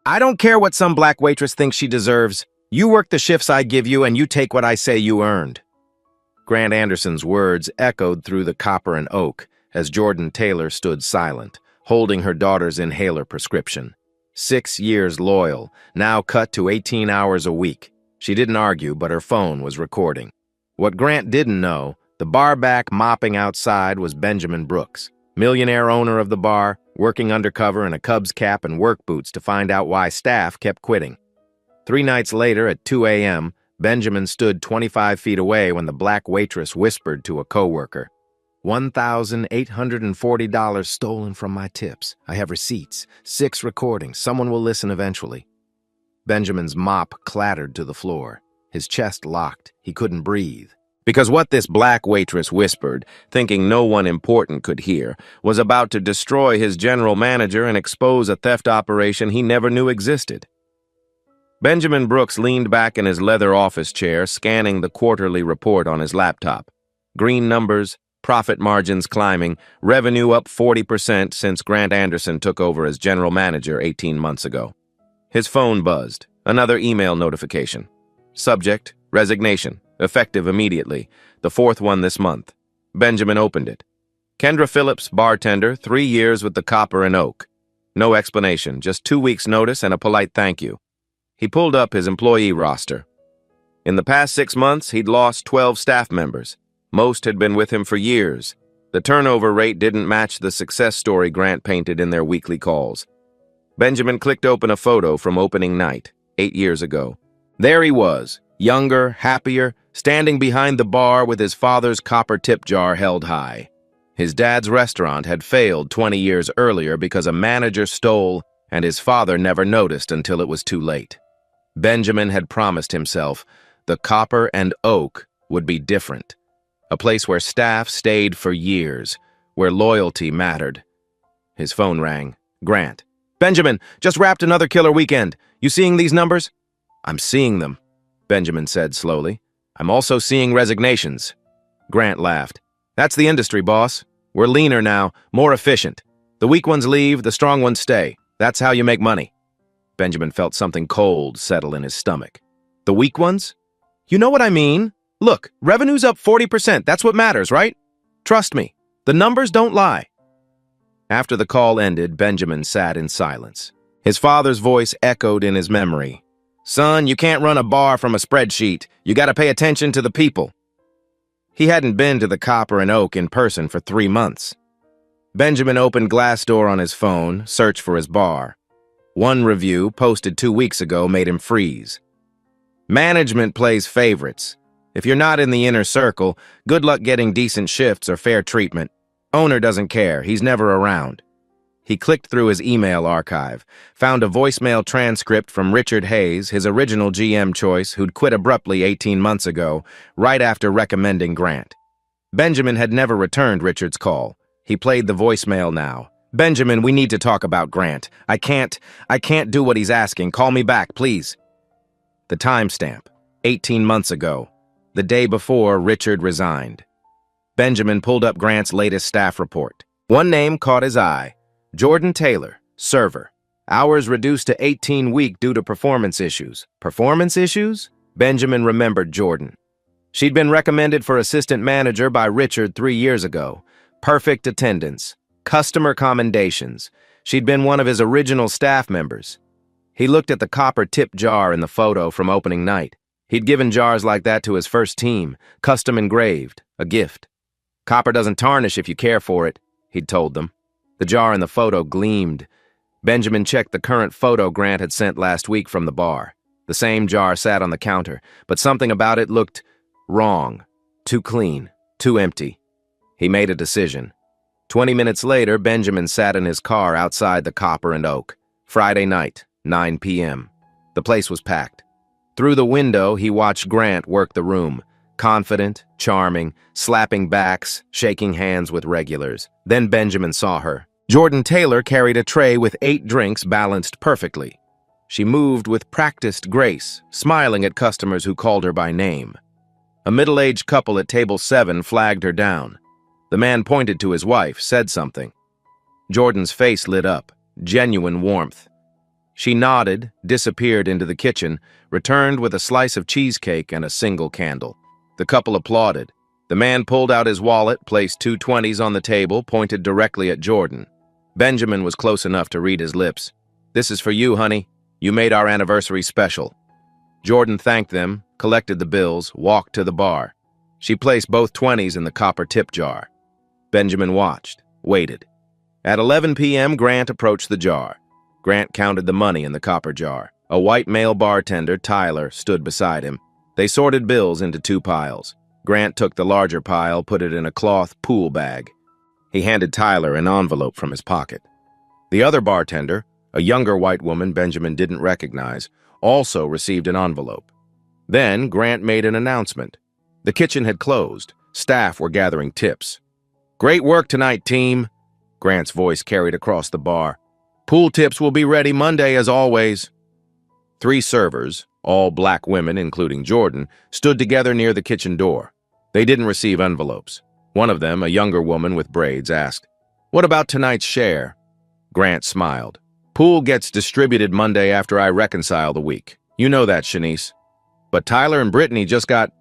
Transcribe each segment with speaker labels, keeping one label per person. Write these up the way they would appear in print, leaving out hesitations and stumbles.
Speaker 1: I don't care what some black waitress thinks she deserves. You work the shifts I give you, and you take what I say you earned. Grant Anderson's words echoed through the copper and oak as Jordan Taylor stood silent, holding her daughter's inhaler prescription. 6 years loyal, now cut to 18 hours a week. She didn't argue, but her phone was recording. What Grant didn't know, the barback mopping outside was Benjamin Brooks, millionaire owner of the bar, working undercover in a Cubs cap and work boots to find out why staff kept quitting. 3 nights later at 2 a.m., Benjamin stood 25 feet away when the black waitress whispered to a coworker, $1,840 stolen from my tips. I have receipts, 6 recordings. Someone will listen eventually. Benjamin's mop clattered to the floor. His chest locked. He couldn't breathe. Because what this black waitress whispered, thinking no one important could hear, was about to destroy his general manager and expose a theft operation he never knew existed. Benjamin Brooks leaned back in his leather office chair, scanning the quarterly report on his laptop. Green numbers, profit margins climbing, revenue up 40% since Grant Anderson took over as general manager 18 months ago. His phone buzzed. Another email notification. Subject, resignation. Effective immediately. The 4th one this month. Benjamin opened it. Kendra Phillips, bartender, 3 years with the Copper and Oak. No explanation, just 2 weeks' notice and a polite thank you. He pulled up his employee roster. In the past 6 months, he'd lost 12 staff members. Most had been with him for years. The turnover rate didn't match the success story Grant painted in their weekly calls. Benjamin clicked open a photo from opening night, 8 years ago. There he was, younger, happier, standing behind the bar with his father's copper tip jar held high. His dad's restaurant had failed 20 years earlier because a manager stole, and his father never noticed until it was too late. Benjamin had promised himself the Copper and Oak would be different. A place where staff stayed for years, where loyalty mattered. His phone rang. Grant. Benjamin, just wrapped another killer weekend. You seeing these numbers? I'm seeing them, Benjamin said slowly. I'm also seeing resignations. Grant laughed. That's the industry, boss. We're leaner now, more efficient. The weak ones leave, the strong ones stay. That's how you make money. Benjamin felt something cold settle in his stomach. The weak ones? You know what I mean? Look, revenue's up 40%. That's what matters, right? Trust me. The numbers don't lie. After the call ended, Benjamin sat in silence. His father's voice echoed in his memory. Son, you can't run a bar from a spreadsheet. You gotta pay attention to the people. He hadn't been to the Copper and Oak in person for 3 months. Benjamin opened Glassdoor on his phone, searched for his bar. One review, posted 2 weeks ago, made him freeze. Management plays favorites. If you're not in the inner circle, good luck getting decent shifts or fair treatment. Owner doesn't care. He's never around. He clicked through his email archive, found a voicemail transcript from Richard Hayes, his original GM choice, who'd quit abruptly 18 months ago, right after recommending Grant. Benjamin had never returned Richard's call. He played the voicemail now. Benjamin, we need to talk about Grant. I can't do what he's asking. Call me back, please. The timestamp, 18 months ago, the day before Richard resigned. Benjamin pulled up Grant's latest staff report. One name caught his eye. Jordan Taylor, server. Hours reduced to 18-week due to performance issues. Performance issues? Benjamin remembered Jordan. She'd been recommended for assistant manager by Richard 3 years ago. Perfect attendance. Customer commendations. She'd been one of his original staff members. He looked at the copper tip jar in the photo from opening night. He'd given jars like that to his first team, custom engraved, a gift. Copper doesn't tarnish if you care for it, he'd told them. The jar in the photo gleamed. Benjamin checked the current photo Grant had sent last week from the bar. The same jar sat on the counter, but something about it looked wrong. Too clean, too empty. He made a decision. 20 minutes later, Benjamin sat in his car outside the Copper and Oak. Friday night, 9 p.m. The place was packed. Through the window, he watched Grant work the room. Confident, charming, slapping backs, shaking hands with regulars. Then Benjamin saw her. Jordan Taylor carried a tray with 8 drinks balanced perfectly. She moved with practiced grace, smiling at customers who called her by name. A middle-aged couple at table 7 flagged her down. The man pointed to his wife, said something. Jordan's face lit up, genuine warmth. She nodded, disappeared into the kitchen, returned with a slice of cheesecake and a single candle. The couple applauded. The man pulled out his wallet, placed 2 20s on the table, pointed directly at Jordan. Benjamin was close enough to read his lips. "This is for you, honey. You made our anniversary special." Jordan thanked them, collected the bills, walked to the bar. She placed both 20s in the copper tip jar. Benjamin watched, waited. At 11 p.m., Grant approached the jar. Grant counted the money in the copper jar. A white male bartender, Tyler, stood beside him. They sorted bills into 2 piles. Grant took the larger pile, put it in a cloth pool bag. He handed Tyler an envelope from his pocket. The other bartender, a younger white woman Benjamin didn't recognize, also received an envelope. Then Grant made an announcement. The kitchen had closed. Staff were gathering tips. "Great work tonight, team," Grant's voice carried across the bar. "Pool tips will be ready Monday as always." 3 servers, all black women including Jordan, stood together near the kitchen door. They didn't receive envelopes. One of them, a younger woman with braids, asked, "What about tonight's share?" Grant smiled. "Pool gets distributed Monday after I reconcile the week. You know that, Shanice. But Tyler and Brittany just got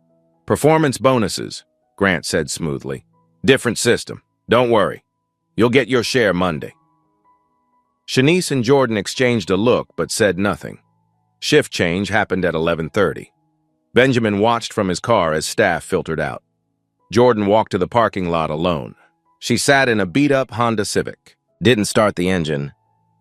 Speaker 1: performance bonuses," Grant said smoothly. "Different system. Don't worry. You'll get your share Monday." Shanice and Jordan exchanged a look but said nothing. Shift change happened at 11:30. Benjamin watched from his car as staff filtered out. Jordan walked to the parking lot alone. She sat in a beat-up Honda Civic. Didn't start the engine.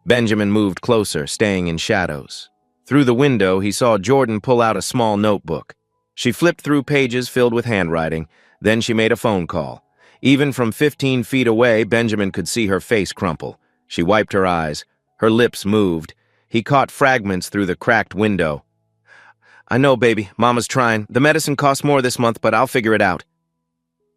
Speaker 1: Benjamin moved closer, staying in shadows. Through the window, he saw Jordan pull out a small notebook. She flipped through pages filled with handwriting. Then she made a phone call. Even from 15 feet away, Benjamin could see her face crumple. She wiped her eyes. Her lips moved. He caught fragments through the cracked window. "I know, baby. Mama's trying. The medicine costs more this month, but I'll figure it out."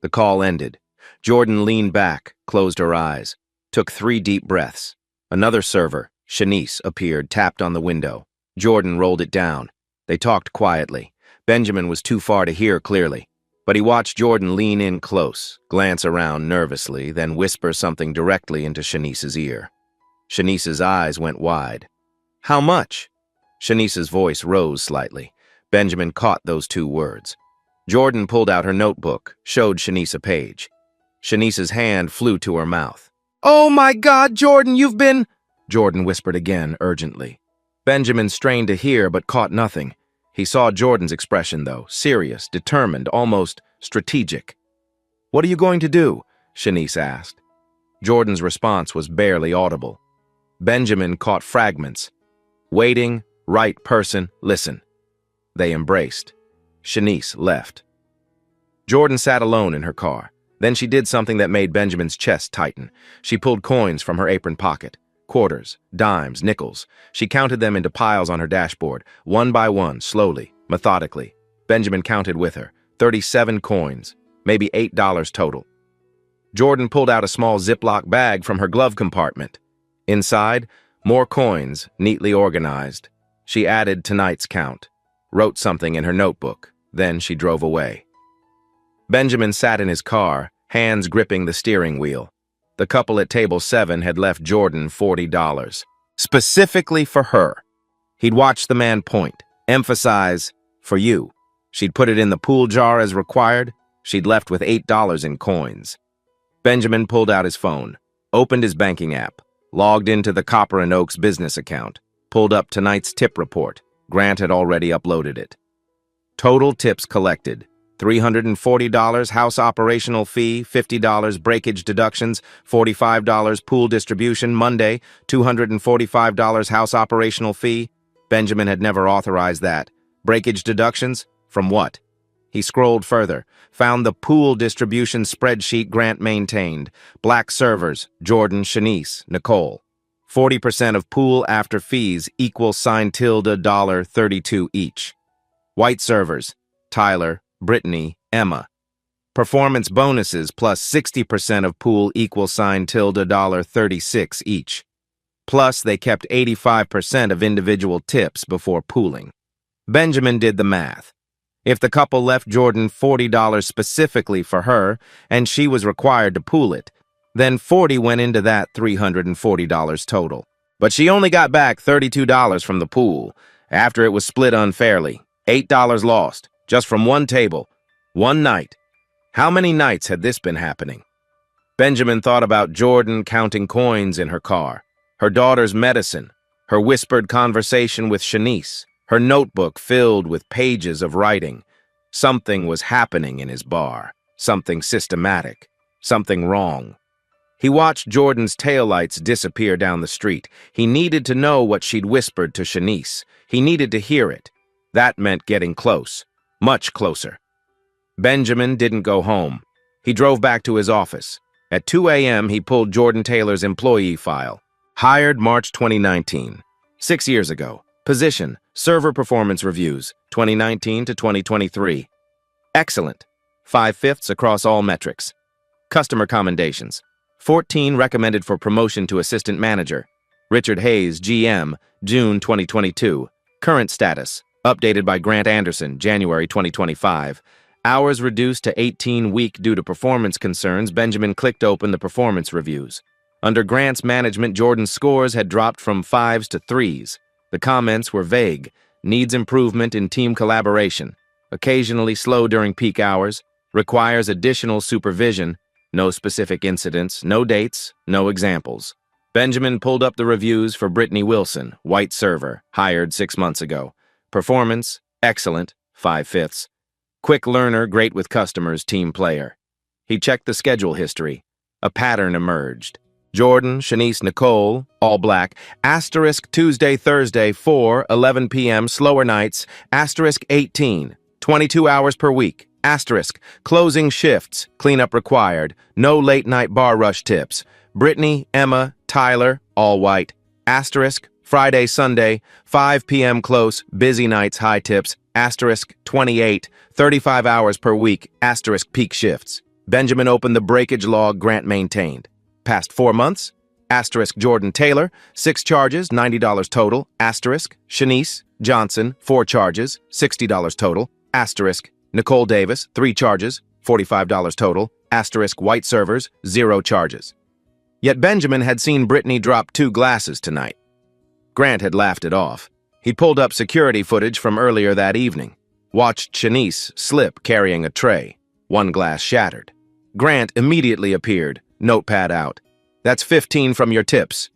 Speaker 1: The call ended. Jordan leaned back, closed her eyes, took 3 deep breaths. Another server, Shanice, appeared, tapped on the window. Jordan rolled it down. They talked quietly. Benjamin was too far to hear clearly, but he watched Jordan lean in close, glance around nervously, then whisper something directly into Shanice's ear. Shanice's eyes went wide. "How much?" Shanice's voice rose slightly. Benjamin caught those 2 words. Jordan pulled out her notebook, showed Shanice a page. Shanice's hand flew to her mouth. "Oh my God, Jordan, you've been—" Jordan whispered again, urgently. Benjamin strained to hear but caught nothing. He saw Jordan's expression, though, serious, determined, almost strategic. "What are you going to do?" Shanice asked. Jordan's response was barely audible. Benjamin caught fragments. "Waiting, right person, listen." They embraced. Shanice left. Jordan sat alone in her car. Then she did something that made Benjamin's chest tighten. She pulled coins from her apron pocket. Quarters, dimes, nickels. She counted them into piles on her dashboard, one by one, slowly, methodically. Benjamin counted with her. 37 coins, maybe $8 total. Jordan pulled out a small Ziploc bag from her glove compartment. Inside, more coins, neatly organized. She added tonight's count, wrote something in her notebook. Then she drove away. Benjamin sat in his car, hands gripping the steering wheel. The couple at table 7 had left Jordan $40, specifically for her. He'd watched the man point, emphasize, "for you." She'd put it in the pool jar as required. She'd left with $8 in coins. Benjamin pulled out his phone, opened his banking app, logged into the Copper & Oaks business account, pulled up tonight's tip report. Grant had already uploaded it. Total tips collected: $340 house operational fee, $50 breakage deductions, $45 pool distribution Monday, $245 house operational fee. Benjamin had never authorized that. Breakage deductions? From what? He scrolled further, found the pool distribution spreadsheet Grant maintained. Black servers, Jordan, Shanice, Nicole. 40% of pool after fees equals $32 each. White servers, Tyler, Brittany, Emma. Performance bonuses plus 60% of pool equals $36 each. Plus, they kept 85% of individual tips before pooling. Benjamin did the math. If the couple left Jordan $40 specifically for her, and she was required to pool it, then $40 went into that $340 total. But she only got back $32 from the pool after it was split unfairly. $8 lost, just from one table, one night. How many nights had this been happening? Benjamin thought about Jordan counting coins in her car, her daughter's medicine, her whispered conversation with Shanice, her notebook filled with pages of writing. Something was happening in his bar, something systematic, something wrong. He watched Jordan's taillights disappear down the street. He needed to know what she'd whispered to Shanice. He needed to hear it. That meant getting close, much closer. Benjamin didn't go home. He drove back to his office. At 2 a.m., he pulled Jordan Taylor's employee file. Hired March 2019. 6 years ago. Position, server performance reviews, 2019 to 2023. Excellent. 5/5 across all metrics. Customer commendations. 14 recommended for promotion to assistant manager. Richard Hayes, GM, June 2022. Current status, updated by Grant Anderson, January 2025. Hours reduced to 18-week due to performance concerns. Benjamin clicked open the performance reviews. Under Grant's management, Jordan's scores had dropped from 5s to 3s. The comments were vague. Needs improvement in team collaboration. Occasionally slow during peak hours. Requires additional supervision. No specific incidents, no dates, no examples. Benjamin pulled up the reviews for Brittany Wilson, white server, hired 6 months ago. Performance, excellent, 5/5. Quick learner, great with customers, team player. He checked the schedule history. A pattern emerged. Jordan, Shanice, Nicole, all black. Asterisk Tuesday, Thursday, 4:11 p.m., slower nights. Asterisk 18, 22 hours per week. Asterisk, closing shifts, cleanup required, no late-night bar rush tips. Brittany, Emma, Tyler, all white. Asterisk, Friday, Sunday, 5 p.m. close, busy nights, high tips. Asterisk, 28, 35 hours per week. Asterisk, peak shifts. Benjamin opened the breakage log Grant maintained. Past 4 months. Asterisk, Jordan Taylor, 6 charges, $90 total. Asterisk, Shanice Johnson, 4 charges, $60 total. Asterisk, Nicole Davis, 3 charges, $45 total. Asterisk, white servers, 0 charges. Yet Benjamin had seen Brittany drop 2 glasses tonight. Grant had laughed it off. He pulled up security footage from earlier that evening. Watched Shanice slip carrying a tray. 1 glass shattered. Grant immediately appeared, notepad out. That's 15 from your tips.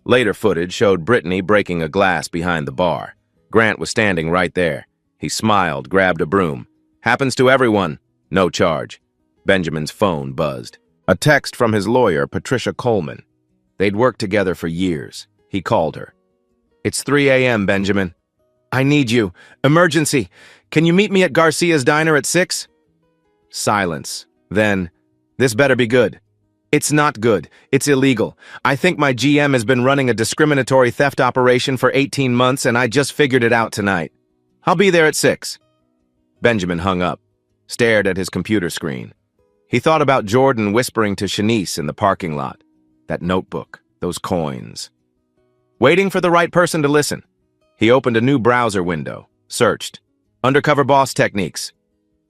Speaker 1: Later footage showed Brittany breaking a glass behind the bar. Grant was standing right there. He smiled, grabbed a broom. Happens to everyone. No charge. Benjamin's phone buzzed. A text from his lawyer, Patricia Coleman. They'd worked together for years. He called her. It's 3 a.m., Benjamin. I need you. Emergency. Can you meet me at Garcia's Diner at 6? Silence. Then, this better be good. It's not good. It's illegal. I think my GM has been running a discriminatory theft operation for 18 months and I just figured it out tonight. I'll be there at 6. Benjamin hung up, stared at his computer screen. He thought about Jordan whispering to Shanice in the parking lot. That notebook, those coins. Waiting for the right person to listen. He opened a new browser window, searched. Undercover boss techniques.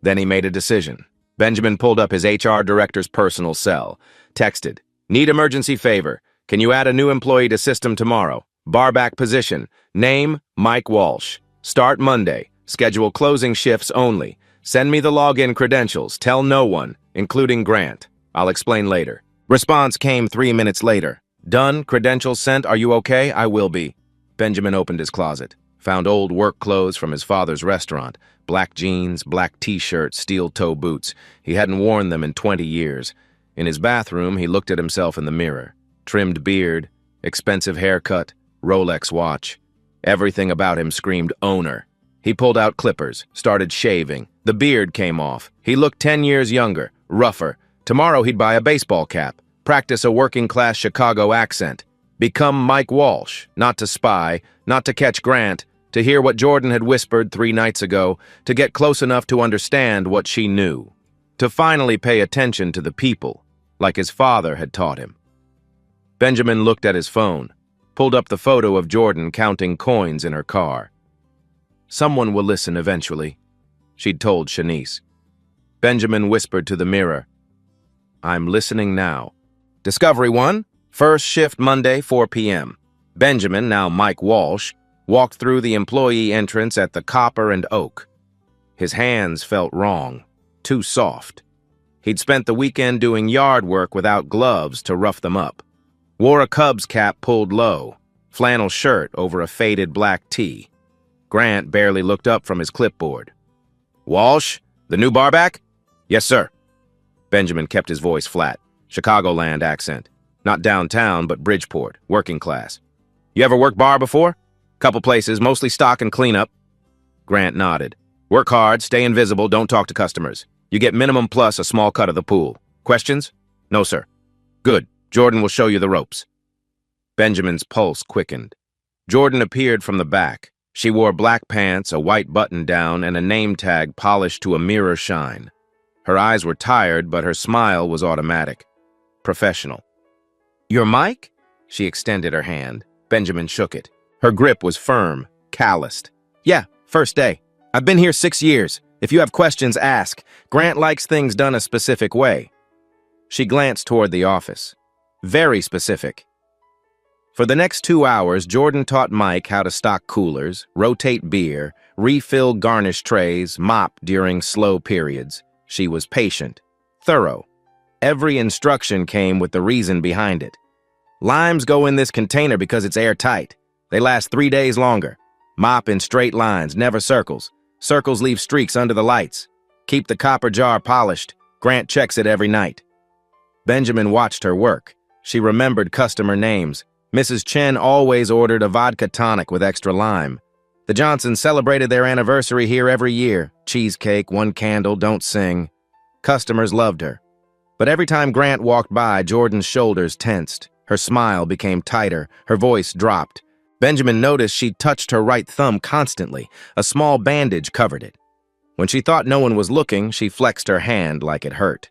Speaker 1: Then he made a decision. Benjamin pulled up his HR director's personal cell. Texted, need emergency favor. Can you add a new employee to system tomorrow? Barback position. Name, Mike Walsh. Start Monday. Schedule closing shifts only. Send me the login credentials. Tell no one, including Grant. I'll explain later. Response came 3 minutes later. Done. Credentials sent. Are you okay? I will be. Benjamin opened his closet. Found old work clothes from his father's restaurant. Black jeans, black t-shirt, steel-toe boots. He hadn't worn them in 20 years. In his bathroom, he looked at himself in the mirror. Trimmed beard, expensive haircut, Rolex watch. Everything about him screamed owner. He pulled out clippers, started shaving. The beard came off. He looked 10 years younger, rougher. Tomorrow he'd buy a baseball cap, practice a working-class Chicago accent, become Mike Walsh, not to spy, not to catch Grant, to hear what Jordan had whispered 3 nights ago, to get close enough to understand what she knew, to finally pay attention to the people, like his father had taught him. Benjamin looked at his phone, pulled up the photo of Jordan counting coins in her car. Someone will listen eventually, she'd told Shanice. Benjamin whispered to the mirror, I'm listening now. Discovery 1, first shift Monday, 4 p.m. Benjamin, now Mike Walsh, walked through the employee entrance at the Copper and Oak. His hands felt wrong, too soft. He'd spent the weekend doing yard work without gloves to rough them up. Wore a Cubs cap pulled low, flannel shirt over a faded black tee. Grant barely looked up from his clipboard. "Walsh, the new barback?" "Yes, sir." Benjamin kept his voice flat, Chicagoland accent. Not downtown, but Bridgeport, working class. "You ever worked bar before?" "Couple places, mostly stock and cleanup." Grant nodded. "Work hard, stay invisible, don't talk to customers. You get minimum plus a small cut of the pool. Questions?" "No, sir." "Good. Jordan will show you the ropes." Benjamin's pulse quickened. Jordan appeared from the back. She wore black pants, a white button-down, and a name tag polished to a mirror shine. Her eyes were tired, but her smile was automatic. Professional. "You're Mike?" She extended her hand. Benjamin shook it. Her grip was firm, calloused. "Yeah, first day. I've been here 6 years. If you have questions, ask. Grant likes things done a specific way." She glanced toward the office. Very specific. For the next 2 hours, Jordan taught Mike how to stock coolers, rotate beer, refill garnish trays, mop during slow periods. She was patient, thorough. Every instruction came with the reason behind it. "Limes go in this container because it's airtight. They last 3 days longer. Mop in straight lines, never circles. Circles leave streaks under the lights. Keep the copper jar polished. Grant checks it every night." Benjamin watched her work. She remembered customer names. Mrs. Chen always ordered a vodka tonic with extra lime. The Johnsons celebrated their anniversary here every year. Cheesecake, 1 candle, don't sing. Customers loved her. But every time Grant walked by, Jordan's shoulders tensed. Her smile became tighter. Her voice dropped. Benjamin noticed she touched her right thumb constantly. A small bandage covered it. When she thought no one was looking, she flexed her hand like it hurt.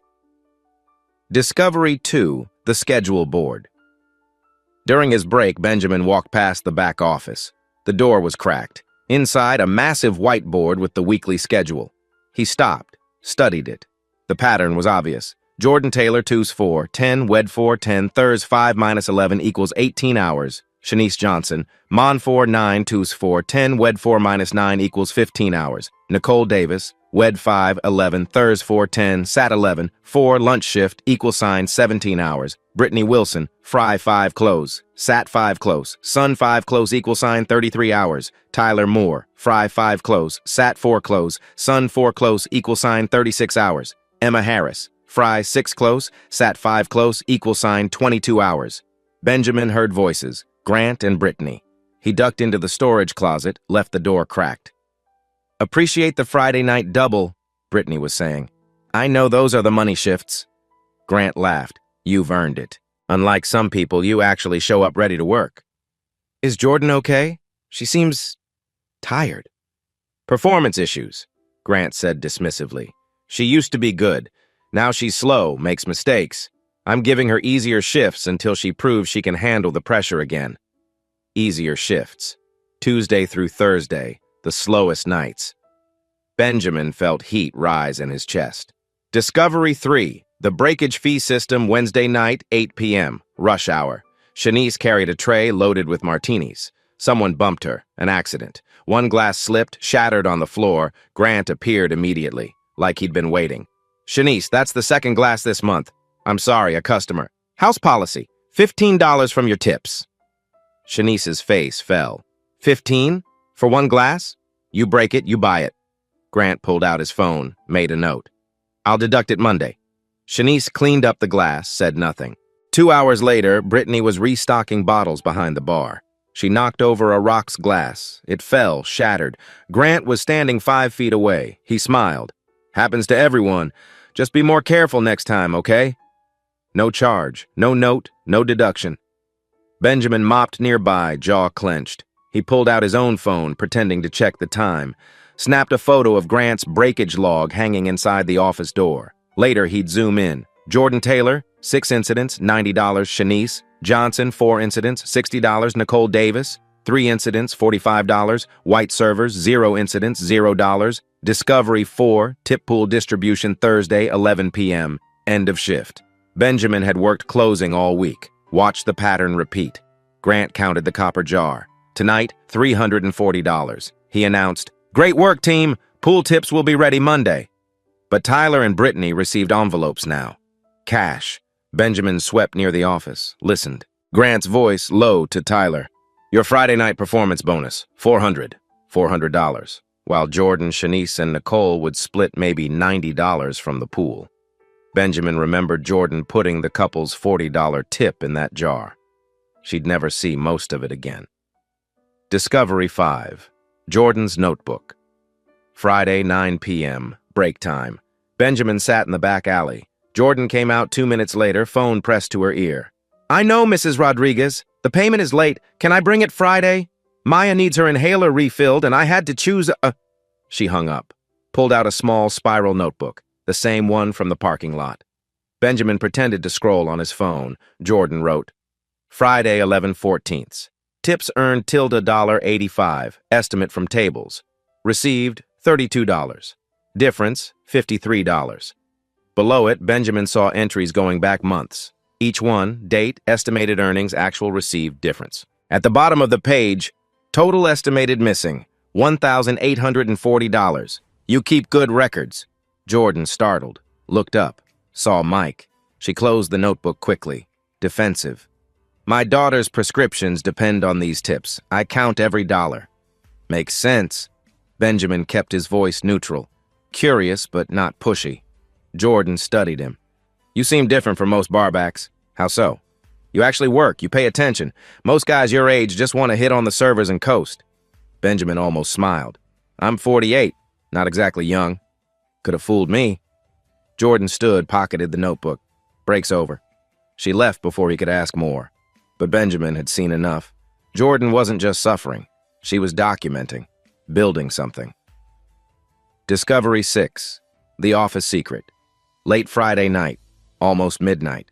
Speaker 1: Discovery 2, the schedule board. During his break, Benjamin walked past the back office. The door was cracked. Inside, a massive whiteboard with the weekly schedule. He stopped, studied it. The pattern was obvious. Jordan Taylor, 2's 4, 10, Wed 4, 10, Thurs 5 minus 11 equals 18 hours. Shanice Johnson, Mon 4, 9, 2's 4, 10, Wed 4 minus 9 equals 15 hours. Nicole Davis, Wed 5, 11, Thurs 4, 10, Sat 11, 4, lunch shift, equal sign 17 hours. Brittany Wilson, Fry 5 close, Sat 5 close, Sun 5 close, equal sign 33 hours. Tyler Moore, Fry 5 close, Sat 4 close, Sun 4 close, equal sign 36 hours. Emma Harris, Fry 6 close, Sat 5 close, equal sign 22 hours. Benjamin heard voices, Grant and Brittany. He ducked into the storage closet, left the door cracked. "Appreciate the Friday night double," Brittany was saying. "I know those are the money shifts." Grant laughed. "You've earned it. Unlike some people, you actually show up ready to work." "Is Jordan okay? She seems tired." "Performance issues," Grant said dismissively. "She used to be good. Now she's slow, makes mistakes. I'm giving her easier shifts until she proves she can handle the pressure again." Easier shifts. Tuesday through Thursday, the slowest nights. Benjamin felt heat rise in his chest. Discovery 3, the breakage fee system, Wednesday night, 8 p.m., rush hour. Shanice carried a tray loaded with martinis. Someone bumped her, an accident. One glass slipped, shattered on the floor. Grant appeared immediately, like he'd been waiting. "Shanice, that's the second glass this month. I'm sorry, a customer. House policy, $15 from your tips." Shanice's face fell. "15? For 1 glass? You break it, you buy it." Grant pulled out his phone, made a note. "I'll deduct it Monday." Shanice cleaned up the glass, said nothing. 2 hours later, Brittany was restocking bottles behind the bar. She knocked over a rocks glass. It fell, shattered. Grant was standing 5 feet away. He smiled. "Happens to everyone. Just be more careful next time, okay?" No charge, no note, no deduction. Benjamin mopped nearby, jaw clenched. He pulled out his own phone, pretending to check the time. Snapped a photo of Grant's breakage log hanging inside the office door. Later, he'd zoom in. Jordan Taylor, 6 incidents, $90. Shanice Johnson, 4 incidents, $60. Nicole Davis, 3 incidents, $45. White servers, 0 incidents, $0. Discovery 4, tip pool distribution Thursday, 11 p.m., end of shift. Benjamin had worked closing all week. Watched the pattern repeat. Grant counted the copper jar. Tonight, $340. He announced, "Great work, team. Pool tips will be ready Monday." But Tyler and Brittany received envelopes now. Cash. Benjamin swept near the office, listened. Grant's voice low to Tyler. "Your Friday night performance bonus, $400. While Jordan, Shanice, and Nicole would split maybe $90 from the pool. Benjamin remembered Jordan putting the couple's $40 tip in that jar. She'd never see most of it again. Discovery 5. Jordan's Notebook. Friday, 9 p.m., break time. Benjamin sat in the back alley. Jordan came out 2 minutes later, phone pressed to her ear. "I know, Mrs. Rodriguez. The payment is late. Can I bring it Friday? Maya needs her inhaler refilled, and I had to choose a—" She hung up, pulled out a small spiral notebook, the same one from the parking lot. Benjamin pretended to scroll on his phone. Jordan wrote, Friday, 11/14. Tips earned $85. Estimate from tables. Received, $32. Difference, $53. Below it, Benjamin saw entries going back months. Each one, date, estimated earnings, actual received, difference. At the bottom of the page, total estimated missing, $1,840. You keep good records. Jordan, startled, looked up, saw Mike. She closed the notebook quickly, defensive. My daughter's prescriptions depend on these tips. I count every dollar. Makes sense. Benjamin kept his voice neutral, curious but not pushy. Jordan studied him. You seem different from most barbacks. How so? You actually work, you pay attention. Most guys your age just want to hit on the servers and coast. Benjamin almost smiled. I'm 48, not exactly young. Could have fooled me. Jordan stood, pocketed the notebook. Break's over. She left before he could ask more. But Benjamin had seen enough. Jordan wasn't just suffering. She was documenting, building something. Discovery 6. The Office Secret. Late Friday night, almost midnight.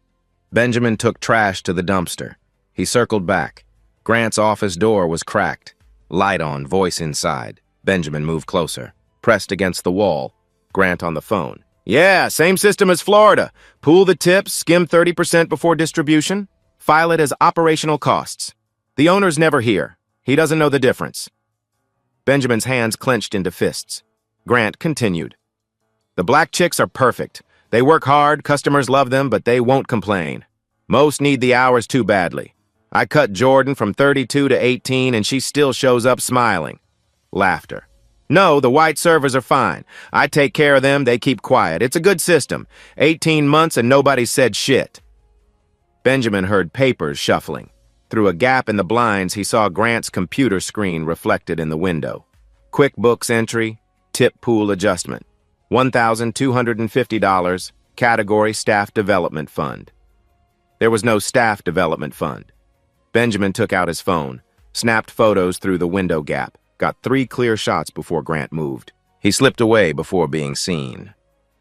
Speaker 1: Benjamin took trash to the dumpster. He circled back. Grant's office door was cracked. Light on, voice inside. Benjamin moved closer, pressed against the wall. Grant on the phone. Yeah, same system as Florida. Pool the tips, skim 30% before distribution. File it as operational costs. The owner's never here. He doesn't know the difference. Benjamin's hands clenched into fists. Grant continued. The black chicks are perfect. They work hard, customers love them, but they won't complain. Most need the hours too badly. I cut Jordan from 32 to 18 and she still shows up smiling. Laughter. No, the white servers are fine. I take care of them, they keep quiet. It's a good system. 18 months and nobody said shit. Benjamin heard papers shuffling. Through a gap in the blinds, he saw Grant's computer screen reflected in the window. QuickBooks entry, tip pool adjustment. $1,250, category Staff Development Fund. There was no Staff Development Fund. Benjamin took out his phone, snapped photos through the window gap, got 3 clear shots before Grant moved. He slipped away before being seen.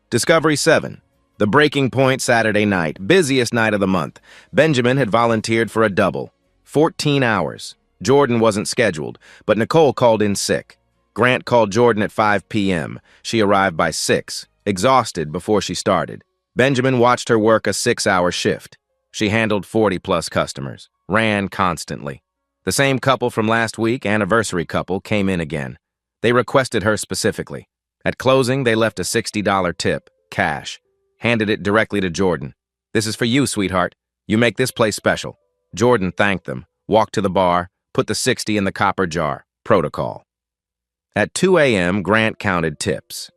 Speaker 1: Discovery 7. The Breaking Point Saturday night, busiest night of the month. Benjamin had volunteered for a double. 14 hours. Jordan wasn't scheduled, but Nicole called in sick. Grant called Jordan at 5 p.m. She arrived by 6, exhausted before she started. Benjamin watched her work a 6-hour shift. She handled 40-plus customers, ran constantly. The same couple from last week, anniversary couple, came in again. They requested her specifically. At closing, they left a $60 tip, cash. Handed it directly to Jordan. This is for you, sweetheart. You make this place special. Jordan thanked them, walked to the bar, put the 60 in the copper jar. Protocol. At 2 a.m., Grant counted tips.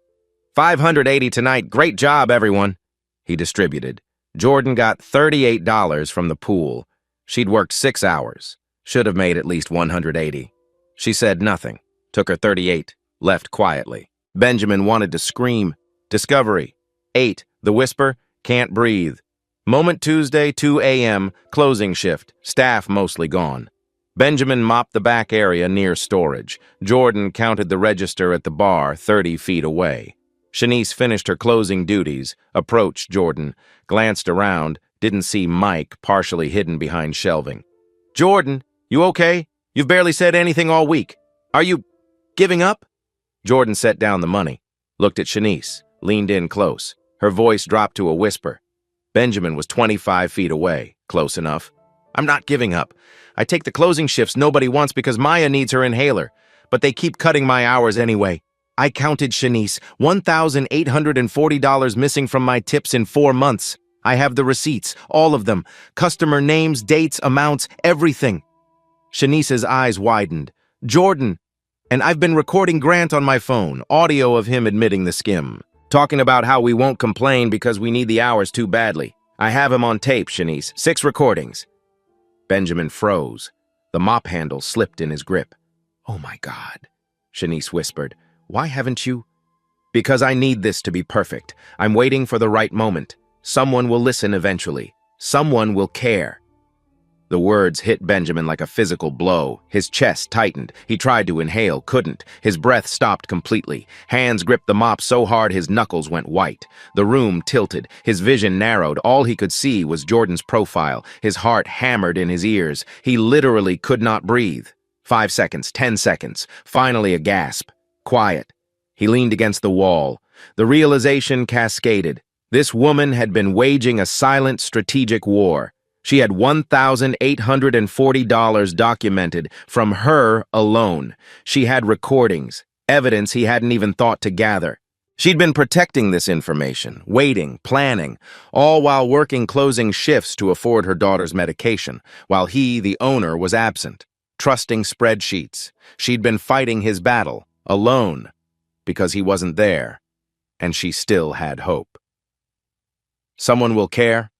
Speaker 1: $580 tonight. Great job, everyone. He distributed. Jordan got $38 from the pool. She'd worked 6 hours. Should have made at least $180. She said nothing. Took her 38. Left quietly. Benjamin wanted to scream. Discovery. 8. The Whisper. Can't breathe. Moment Tuesday, 2 a.m. Closing shift. Staff mostly gone. Benjamin mopped the back area near storage. Jordan counted the register at the bar 30 feet away. Shanice finished her closing duties, approached Jordan, glanced around, didn't see Mike partially hidden behind shelving. Jordan, you okay? You've barely said anything all week. Are you giving up? Jordan set down the money, looked at Shanice, leaned in close. Her voice dropped to a whisper. Benjamin was 25 feet away, close enough. I'm not giving up. I take the closing shifts nobody wants because Maya needs her inhaler, but they keep cutting my hours anyway. I counted, Shanice, $1,840 missing from my tips in 4 months. I have the receipts, all of them, customer names, dates, amounts, everything. Shanice's eyes widened. Jordan! And I've been recording Grant on my phone, audio of him admitting the skim, talking about how we won't complain because we need the hours too badly. I have him on tape, Shanice, 6 recordings. Benjamin froze. The mop handle slipped in his grip. Oh my God, Shanice whispered. Why haven't you? Because I need this to be perfect. I'm waiting for the right moment. Someone will listen eventually. Someone will care. The words hit Benjamin like a physical blow. His chest tightened. He tried to inhale, couldn't. His breath stopped completely. Hands gripped the mop so hard his knuckles went white. The room tilted. His vision narrowed. All he could see was Jordan's profile. His heart hammered in his ears. He literally could not breathe. 5 seconds, 10 seconds. Finally a gasp. Quiet. He leaned against the wall. The realization cascaded. This woman had been waging a silent strategic war. She had $1,840 documented from her alone. She had recordings, evidence he hadn't even thought to gather. She'd been protecting this information, waiting, planning, all while working closing shifts to afford her daughter's medication, while he, the owner, was absent, trusting spreadsheets. She'd been fighting his battle, alone, because he wasn't there, and she still had hope. Someone will care?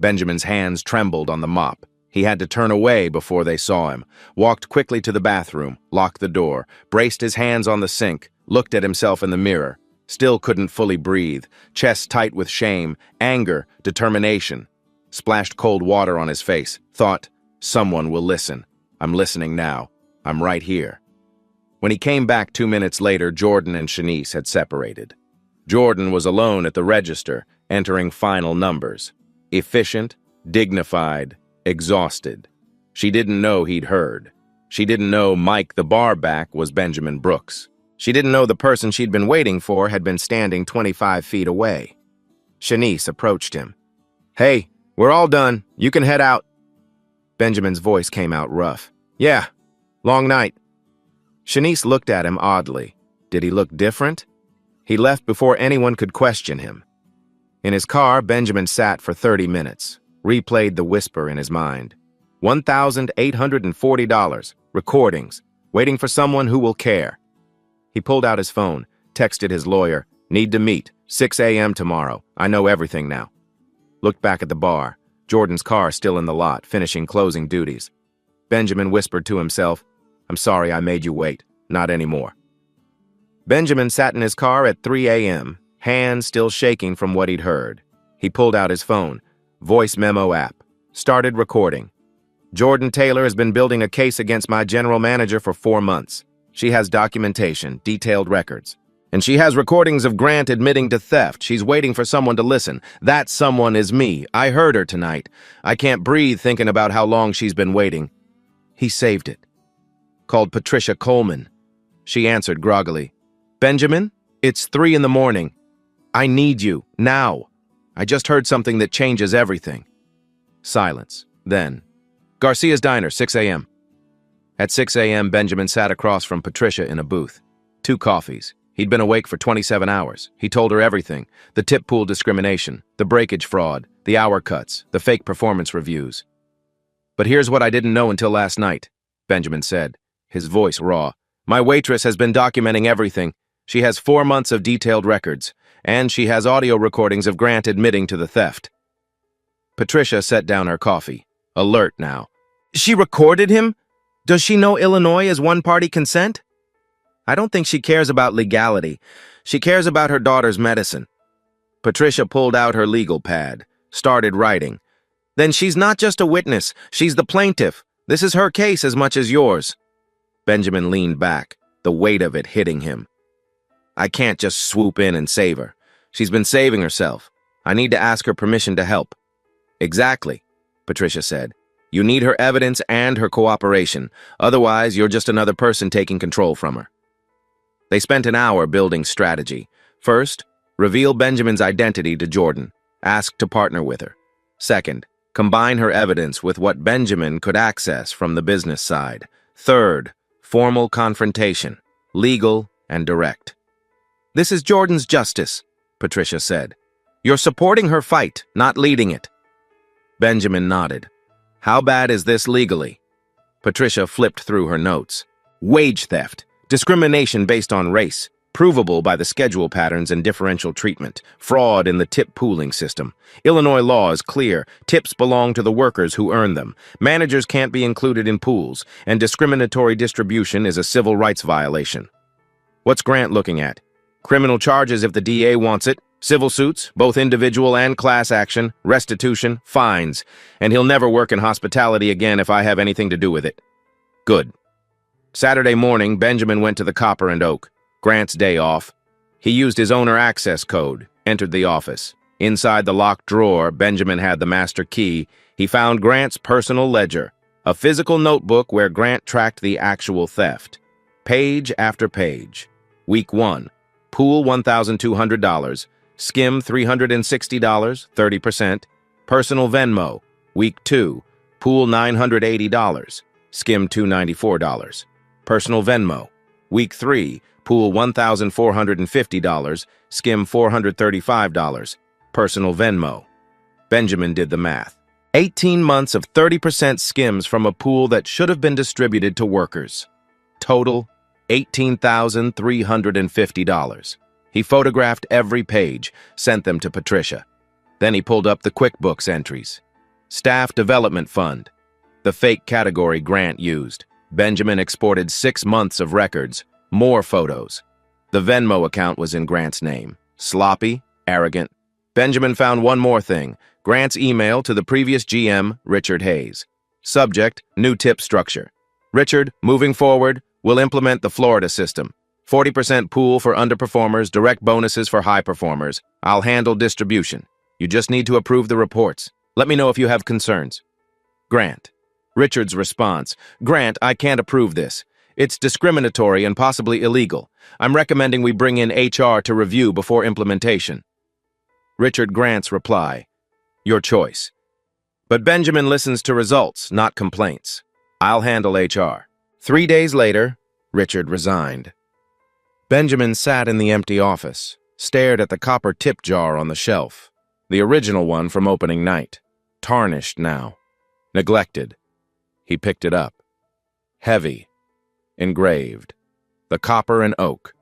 Speaker 1: Benjamin's hands trembled on the mop. He had to turn away before they saw him, walked quickly to the bathroom, locked the door, braced his hands on the sink, looked at himself in the mirror, still couldn't fully breathe, chest tight with shame, anger, determination. Splashed cold water on his face, thought, someone will listen. I'm listening now. I'm right here. When he came back 2 minutes later, Jordan and Shanice had separated. Jordan was alone at the register, entering final numbers. Efficient, dignified, exhausted. She didn't know he'd heard. She didn't know Mike the barback was Benjamin Brooks. She didn't know the person she'd been waiting for had been standing 25 feet away. Shanice approached him. Hey, we're all done. You can head out. Benjamin's voice came out rough. Yeah, long night. Shanice looked at him oddly. Did he look different? He left before anyone could question him. In his car, Benjamin sat for 30 minutes, replayed the whisper in his mind. $1,840, recordings, waiting for someone who will care. He pulled out his phone, texted his lawyer, need to meet, 6 a.m. tomorrow, I know everything now. Looked back at the bar, Jordan's car still in the lot, finishing closing duties. Benjamin whispered to himself, I'm sorry I made you wait, not anymore. Benjamin sat in his car at 3 a.m., hands still shaking from what he'd heard. He pulled out his phone, voice memo app, started recording. Jordan Taylor has been building a case against my general manager for 4 months. She has documentation, detailed records. And she has recordings of Grant admitting to theft. She's waiting for someone to listen. That someone is me. I heard her tonight. I can't breathe thinking about how long she's been waiting. He saved it. Called Patricia Coleman. She answered groggily. Benjamin, it's 3 in the morning. I need you, now. I just heard something that changes everything. Silence. Then, Garcia's Diner, 6 a.m. At 6 a.m., Benjamin sat across from Patricia in a booth. 2 coffees. He'd been awake for 27 hours. He told her everything. The tip pool discrimination, the breakage fraud, the hour cuts, the fake performance reviews. But here's what I didn't know until last night, Benjamin said, his voice raw. My waitress has been documenting everything. She has 4 months of detailed records. And she has audio recordings of Grant admitting to the theft. Patricia set down her coffee, alert now. She recorded him? Does she know Illinois is one-party consent? I don't think she cares about legality. She cares about her daughter's medicine. Patricia pulled out her legal pad, started writing. Then she's not just a witness, she's the plaintiff. This is her case as much as yours. Benjamin leaned back, the weight of it hitting him. I can't just swoop in and save her. She's been saving herself. I need to ask her permission to help. Exactly, Patricia said. You need her evidence and her cooperation. Otherwise, you're just another person taking control from her. They spent an hour building strategy. First, reveal Benjamin's identity to Jordan. Ask to partner with her. Second, Combine her evidence with what Benjamin could access from the business side. Third, formal confrontation, legal and direct. "This is Jordan's justice," Patricia said. "You're supporting her fight, not leading it." Benjamin nodded. "How bad is this legally?" Patricia flipped through her notes. "Wage theft, discrimination based on race, provable by the schedule patterns and differential treatment, fraud in the tip pooling system. Illinois law is clear. Tips belong to the workers who earn them. Managers can't be included in pools, and discriminatory distribution is a civil rights violation." "What's Grant looking at?" "Criminal charges if the DA wants it, civil suits, both individual and class action, restitution, fines, and he'll never work in hospitality again if I have anything to do with it." "Good." Saturday morning, Benjamin went to the Copper and Oak. Grant's day off. He used his owner access code, entered the office. Inside the locked drawer, Benjamin had the master key. He found Grant's personal ledger, a physical notebook where Grant tracked the actual theft. Page after page. Week 1, pool $1,200, skim $360, 30%, personal Venmo. Week 2, pool $980, skim $294, personal Venmo. Week 3, pool $1,450, skim $435, personal Venmo. Benjamin did the math. 18 months of 30% skims from a pool that should have been distributed to workers. Total, $18,350. He photographed every page, sent them to Patricia. Then he pulled up the QuickBooks entries. Staff Development Fund, the fake category Grant used. Benjamin exported 6 months of records, more photos. The Venmo account was in Grant's name. Sloppy, arrogant. Benjamin found one more thing. Grant's email to the previous GM, Richard Hayes. Subject, new tip structure. "Richard, moving forward, we'll implement the Florida system. 40% pool for underperformers, direct bonuses for high performers. I'll handle distribution. You just need to approve the reports. Let me know if you have concerns." Grant. Richard's response. "Grant, I can't approve this. It's discriminatory and possibly illegal. I'm recommending we bring in HR to review before implementation." Richard Grant's reply. "Your choice. But Benjamin listens to results, not complaints. I'll handle HR." 3 days later, Richard resigned. Benjamin sat in the empty office, stared at the copper tip jar on the shelf, the original one from opening night, tarnished now, neglected. He picked it up. Heavy. Engraved. The Copper and Oak.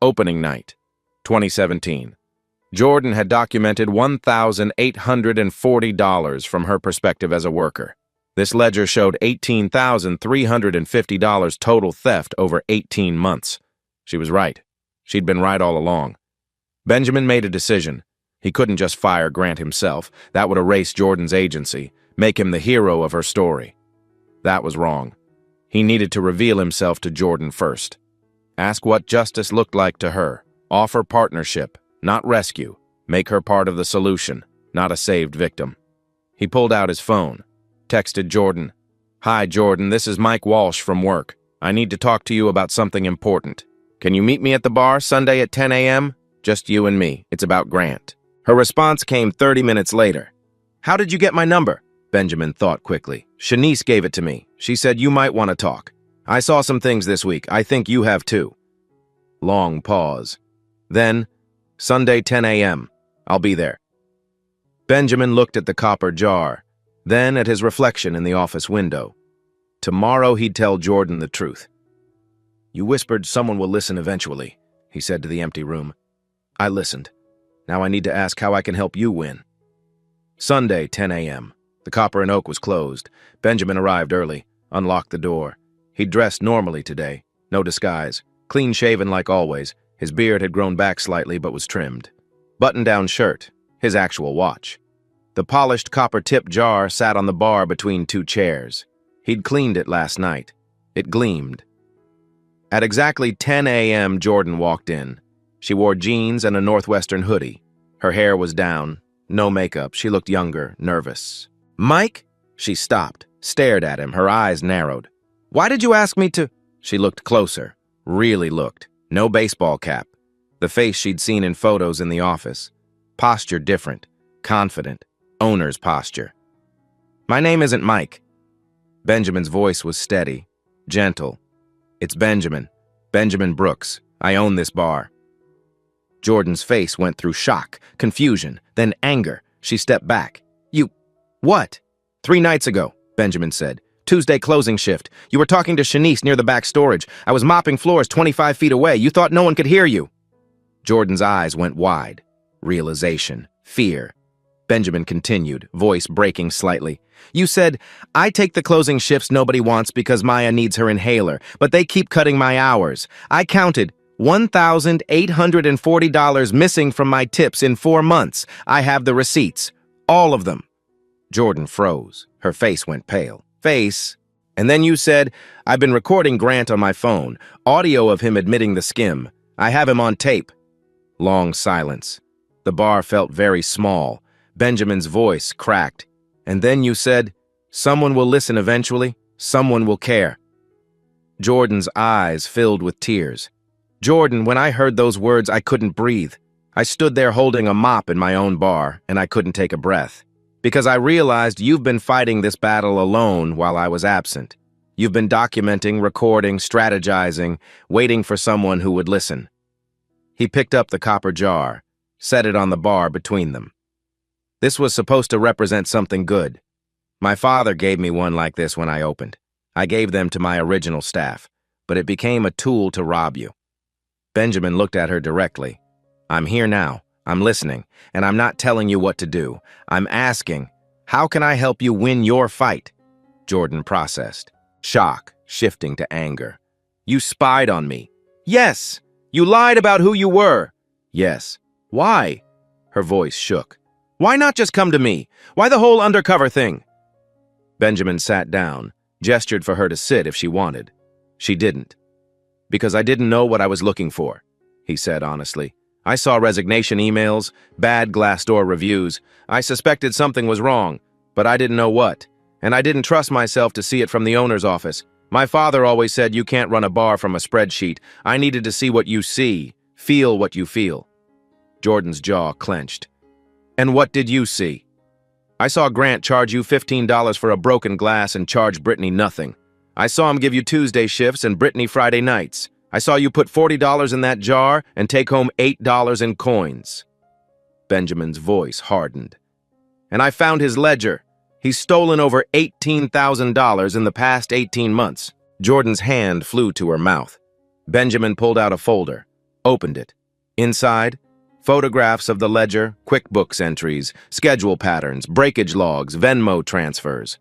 Speaker 1: Opening night. 2017. Jordan had documented $1,840 from her perspective as a worker. This ledger showed $18,350 total theft over 18 months. She was right. She'd been right all along. Benjamin made a decision. He couldn't just fire Grant himself. That would erase Jordan's agency, make him the hero of her story. That was wrong. He needed to reveal himself to Jordan first. Ask what justice looked like to her. Offer partnership, not rescue. Make her part of the solution, not a saved victim. He pulled out his phone, texted Jordan. "Hi, Jordan, this is Mike Walsh from work. I need to talk to you about something important. Can you meet me at the bar Sunday at 10 a.m.? Just you and me. It's about Grant." Her response came 30 minutes later. "How did you get my number?" Benjamin thought quickly. "Shanice gave it to me. She said you might want to talk. I saw some things this week. I think you have too." Long pause. Then, "Sunday 10 a.m. I'll be there." Benjamin looked at the copper jar, then at his reflection in the office window. Tomorrow he'd tell Jordan the truth. "You whispered someone will listen eventually," he said to the empty room. "I listened. Now I need to ask how I can help you win." Sunday, 10 a.m. The Copper and Oak was closed. Benjamin arrived early, unlocked the door. He'd dressed normally today, no disguise, clean-shaven like always. His beard had grown back slightly but was trimmed. Button-down shirt, his actual watch. The polished copper tip jar sat on the bar between 2 chairs. He'd cleaned it last night. It gleamed. At exactly 10 a.m., Jordan walked in. She wore jeans and a Northwestern hoodie. Her hair was down, no makeup. She looked younger, nervous. "Mike?" She stopped, stared at him, her eyes narrowed. "Why did you ask me to—" She looked closer, really looked. No baseball cap. The face she'd seen in photos in the office. Posture different, confident, owner's posture. My name isn't Mike. Benjamin's voice was steady, gentle. It's Benjamin. Benjamin Brooks. I own this bar. Jordan's face went through shock, confusion, then anger. She stepped back. You... what? 3 nights ago, Benjamin said. Tuesday closing shift. You were talking to Shanice near the back storage. I was mopping floors 25 feet away. You thought no one could hear you. Jordan's eyes went wide. Realization. Fear. Benjamin continued, voice breaking slightly. You said, I take the closing shifts nobody wants because Maya needs her inhaler, but they keep cutting my hours. I counted $1,840 missing from my tips in 4 months. I have the receipts. All of them. Jordan froze. Her face went pale. Face. And then you said, I've been recording Grant on my phone. Audio of him admitting the skim. I have him on tape. Long silence. The bar felt very small. Benjamin's voice cracked. And then you said, someone will listen eventually. Someone will care. Jordan's eyes filled with tears. Jordan, when I heard those words, I couldn't breathe. I stood there holding a mop in my own bar, and I couldn't take a breath. Because I realized you've been fighting this battle alone while I was absent. You've been documenting, recording, strategizing, waiting for someone who would listen. He picked up the copper jar, set it on the bar between them. This was supposed to represent something good. My father gave me one like this when I opened. I gave them to my original staff, but it became a tool to rob you. Benjamin looked at her directly. I'm here now. I'm listening, and I'm not telling you what to do. I'm asking, how can I help you win your fight? Jordan processed, shock shifting to anger. You spied on me. Yes. You lied about who you were. Yes. Why? Her voice shook. Why not just come to me? Why the whole undercover thing? Benjamin sat down, gestured for her to sit if she wanted. She didn't. Because I didn't know what I was looking for, he said honestly. I saw resignation emails, bad Glassdoor reviews. I suspected something was wrong, but I didn't know what. And I didn't trust myself to see it from the owner's office. My father always said you can't run a bar from a spreadsheet. I needed to see what you see, feel what you feel. Jordan's jaw clenched. And what did you see? I saw Grant charge you $15 for a broken glass and charge Brittany nothing. I saw him give you Tuesday shifts and Brittany Friday nights. I saw you put $40 in that jar and take home $8 in coins. Benjamin's voice hardened. And I found his ledger. He's stolen over $18,000 in the past 18 months. Jordan's hand flew to her mouth. Benjamin pulled out a folder, opened it. Inside, photographs of the ledger, QuickBooks entries, schedule patterns, breakage logs, Venmo transfers.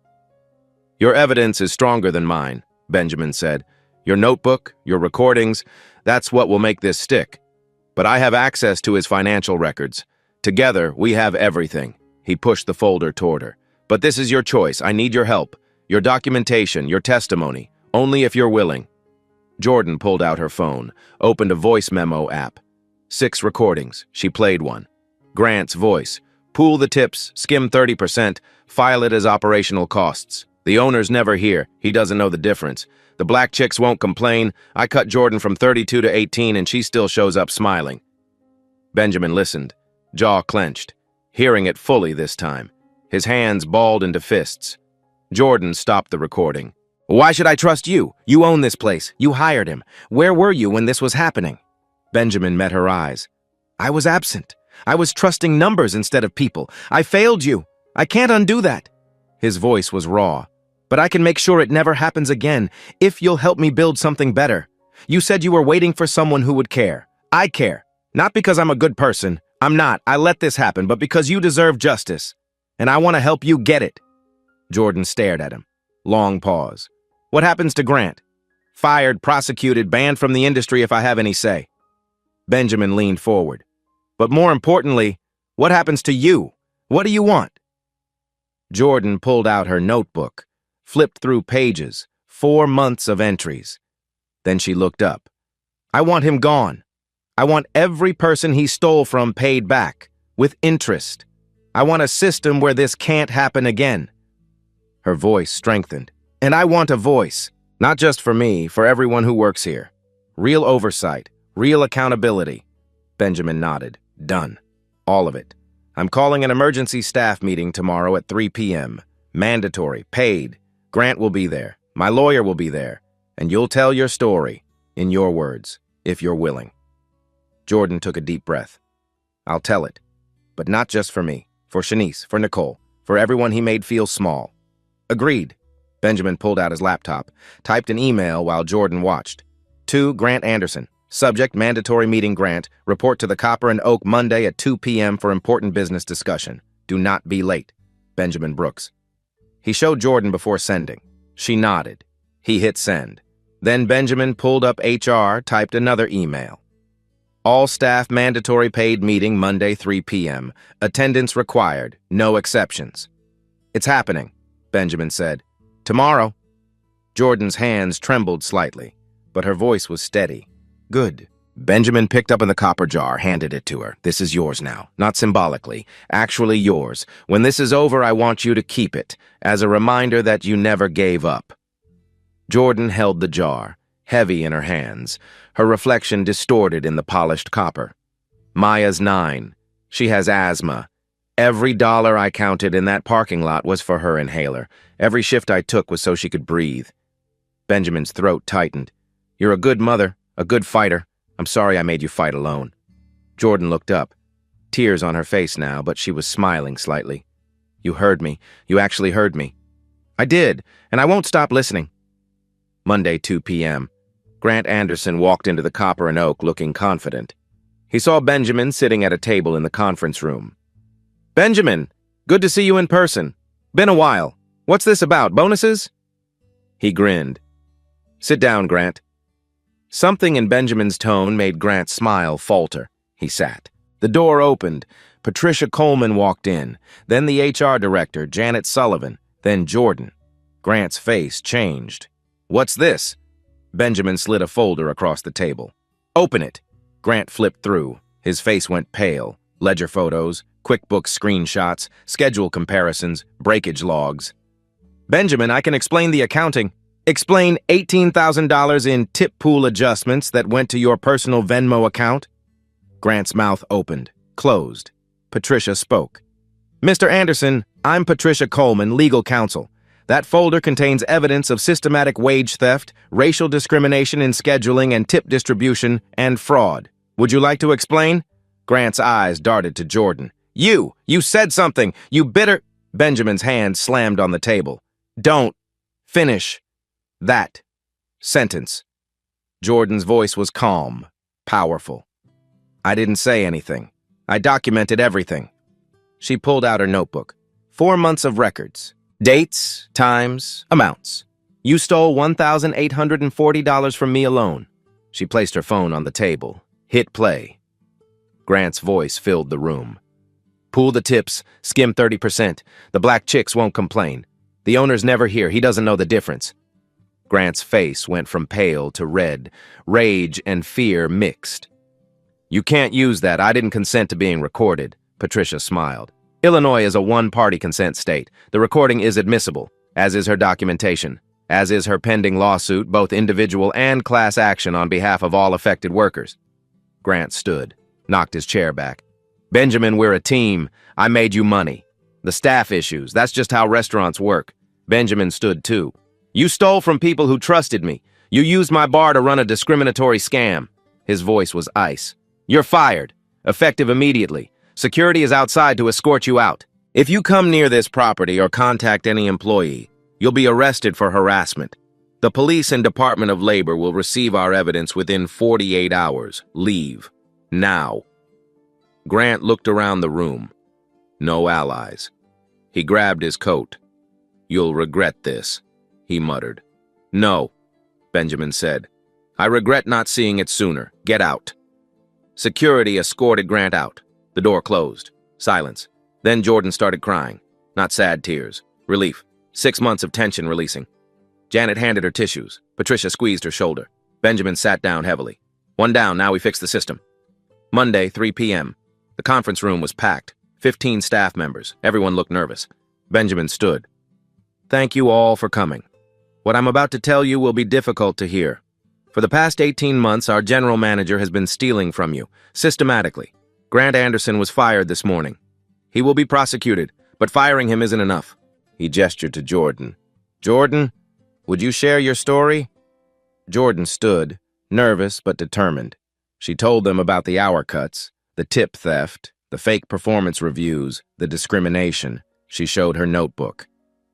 Speaker 1: Your evidence is stronger than mine, Benjamin said. Your notebook, your recordings, that's what will make this stick. But I have access to his financial records. Together, we have everything. He pushed the folder toward her. But this is your choice. I need your help. Your documentation, your testimony. Only if you're willing. Jordan pulled out her phone, opened a voice memo app. 6 recordings. She played one. Grant's voice. Pool the tips, skim 30%, file it as operational costs. The owner's never here. He doesn't know the difference. The black chicks won't complain. I cut Jordan from 32 to 18 and she still shows up smiling. Benjamin listened, jaw clenched, hearing it fully this time. His hands balled into fists. Jordan stopped the recording. Why should I trust you? You own this place. You hired him. Where were you when this was happening? Benjamin met her eyes. I was absent. I was trusting numbers instead of people. I failed you. I can't undo that. His voice was raw. But I can make sure it never happens again if you'll help me build something better. You said you were waiting for someone who would care. I care. Not because I'm a good person. I'm not. I let this happen, but because you deserve justice. And I want to help you get it. Jordan stared at him. Long pause. What happens to Grant? Fired, prosecuted, banned from the industry if I have any say. Benjamin leaned forward. But more importantly, what happens to you? What do you want? Jordan pulled out her notebook, flipped through pages, 4 months of entries. Then she looked up. I want him gone. I want every person he stole from paid back, with interest. I want a system where this can't happen again. Her voice strengthened. And I want a voice, not just for me, for everyone who works here. Real oversight, real accountability. Benjamin nodded. Done. All of it. I'm calling an emergency staff meeting tomorrow at 3 p.m. Mandatory, paid. Grant will be there. My lawyer will be there. And you'll tell your story, in your words, if you're willing. Jordan took a deep breath. I'll tell it. But not just for me. For Shanice, for Nicole, for everyone he made feel small. Agreed. Benjamin pulled out his laptop, typed an email while Jordan watched. To Grant Anderson. Subject, mandatory meeting Grant. Report to the Copper and Oak Monday at 2 p.m. for important business discussion. Do not be late. Benjamin Brooks. He showed Jordan before sending. She nodded. He hit send. Then Benjamin pulled up HR, typed another email. All staff mandatory paid meeting Monday 3 p.m. Attendance required. No exceptions. It's happening, Benjamin said. Tomorrow. Jordan's hands trembled slightly, but her voice was steady. Good. Benjamin picked up in the copper jar, handed it to her. This is yours now. Not symbolically. Actually yours. When this is over, I want you to keep it, as a reminder that you never gave up. Jordan held the jar, heavy in her hands, her reflection distorted in the polished copper. Maya's 9. She has asthma. Every dollar I counted in that parking lot was for her inhaler. Every shift I took was so she could breathe. Benjamin's throat tightened. You're a good mother, a good fighter. I'm sorry I made you fight alone. Jordan looked up. Tears on her face now, but she was smiling slightly. You heard me. You actually heard me. I did, and I won't stop listening. Monday, 2 p.m. Grant Anderson walked into the Copper and Oak looking confident. He saw Benjamin sitting at a table in the conference room. Benjamin, good to see you in person. Been a while. What's this about, bonuses? He grinned. Sit down, Grant. Something in Benjamin's tone made Grant's smile falter. He sat. The door opened. Patricia Coleman walked in, then the HR director, Janet Sullivan, then Jordan. Grant's face changed. What's this? Benjamin slid a folder across the table. Open it. Grant flipped through. His face went pale. Ledger photos, QuickBooks screenshots, schedule comparisons, breakage logs. Benjamin, I can explain the accounting. Explain $18,000 in tip pool adjustments that went to your personal Venmo account. Grant's mouth opened, closed. Patricia spoke. Mr. Anderson, I'm Patricia Coleman, legal counsel. That folder contains evidence of systematic wage theft, racial discrimination in scheduling and tip distribution, and fraud. Would you like to explain? Grant's eyes darted to Jordan. You said something, you bitter... Benjamin's hand slammed on the table. Don't finish that sentence. Jordan's voice was calm, powerful. I didn't say anything. I documented everything. She pulled out her notebook. 4 months of records. Dates, times, amounts. You stole $1,840 from me alone. She placed her phone on the table. Hit play. Grant's voice filled the room. Pool the tips, skim 30%. The black chicks won't complain. The owner's never here. He doesn't know the difference. Grant's face went from pale to red. Rage and fear mixed. You can't use that. I didn't consent to being recorded. Patricia smiled. Illinois is a one-party consent state. The recording is admissible, as is her documentation, as is her pending lawsuit, both individual and class action on behalf of all affected workers. Grant stood, knocked his chair back. Benjamin, we're a team. I made you money. The staff issues, that's just how restaurants work. Benjamin stood too. You stole from people who trusted me. You used my bar to run a discriminatory scam. His voice was ice. You're fired, effective immediately. Security is outside to escort you out. If you come near this property or contact any employee, you'll be arrested for harassment. The police and Department of Labor will receive our evidence within 48 hours. Leave. Now. Grant looked around the room. No allies. He grabbed his coat. You'll regret this, he muttered. No, Benjamin said. I regret not seeing it sooner. Get out. Security escorted Grant out. The door closed. Silence. Then Jordan started crying. Not sad tears. Relief. 6 months of tension releasing. Janet handed her tissues. Patricia squeezed her shoulder. Benjamin sat down heavily. One down, now we fix the system. Monday, 3 p.m. The conference room was packed. 15 staff members. Everyone looked nervous. Benjamin stood. Thank you all for coming. What I'm about to tell you will be difficult to hear. For the past 18 months, our general manager has been stealing from you, systematically. Grant Anderson was fired this morning. He will be prosecuted, but firing him isn't enough. He gestured to Jordan. Jordan, would you share your story? Jordan stood, nervous but determined. She told them about the hour cuts, the tip theft, the fake performance reviews, the discrimination. She showed her notebook.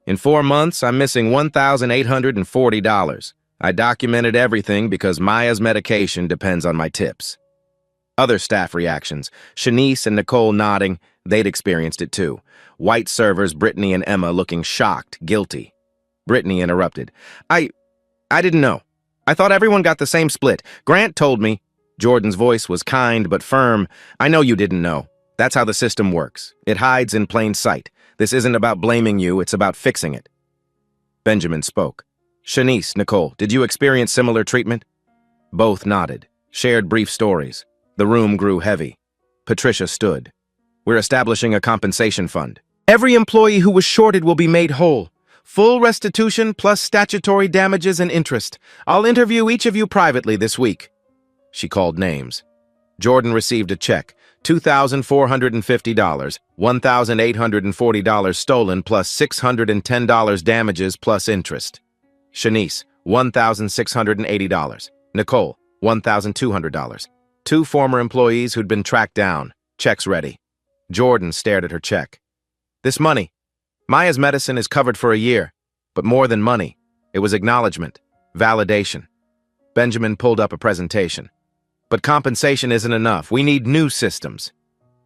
Speaker 1: In 4 months, I'm missing $1,840. I documented everything because Maya's medication depends on my tips. Other staff reactions. Shanice and Nicole nodding. They'd experienced it too. White servers Brittany and Emma looking shocked, guilty. Brittany interrupted. I didn't know. I thought everyone got the same split. Grant told me. Jordan's voice was kind but firm. I know you didn't know. That's how the system works. It hides in plain sight. This isn't about blaming you, it's about fixing it. Benjamin spoke. Shanice, Nicole, did you experience similar treatment? Both nodded, shared brief stories. The room grew heavy. Patricia stood. We're establishing a compensation fund. Every employee who was shorted will be made whole. Full restitution plus statutory damages and interest. I'll interview each of you privately this week. She called names. Jordan received a check, $2,450, $1,840 stolen plus $610 damages plus interest. Shanice, $1,680. Nicole, $1,200. 2 former employees who'd been tracked down. Checks ready. Jordan stared at her check. This money. Maya's medicine is covered for a year, but more than money. It was acknowledgement, validation. Benjamin pulled up a presentation. But compensation isn't enough. We need new systems.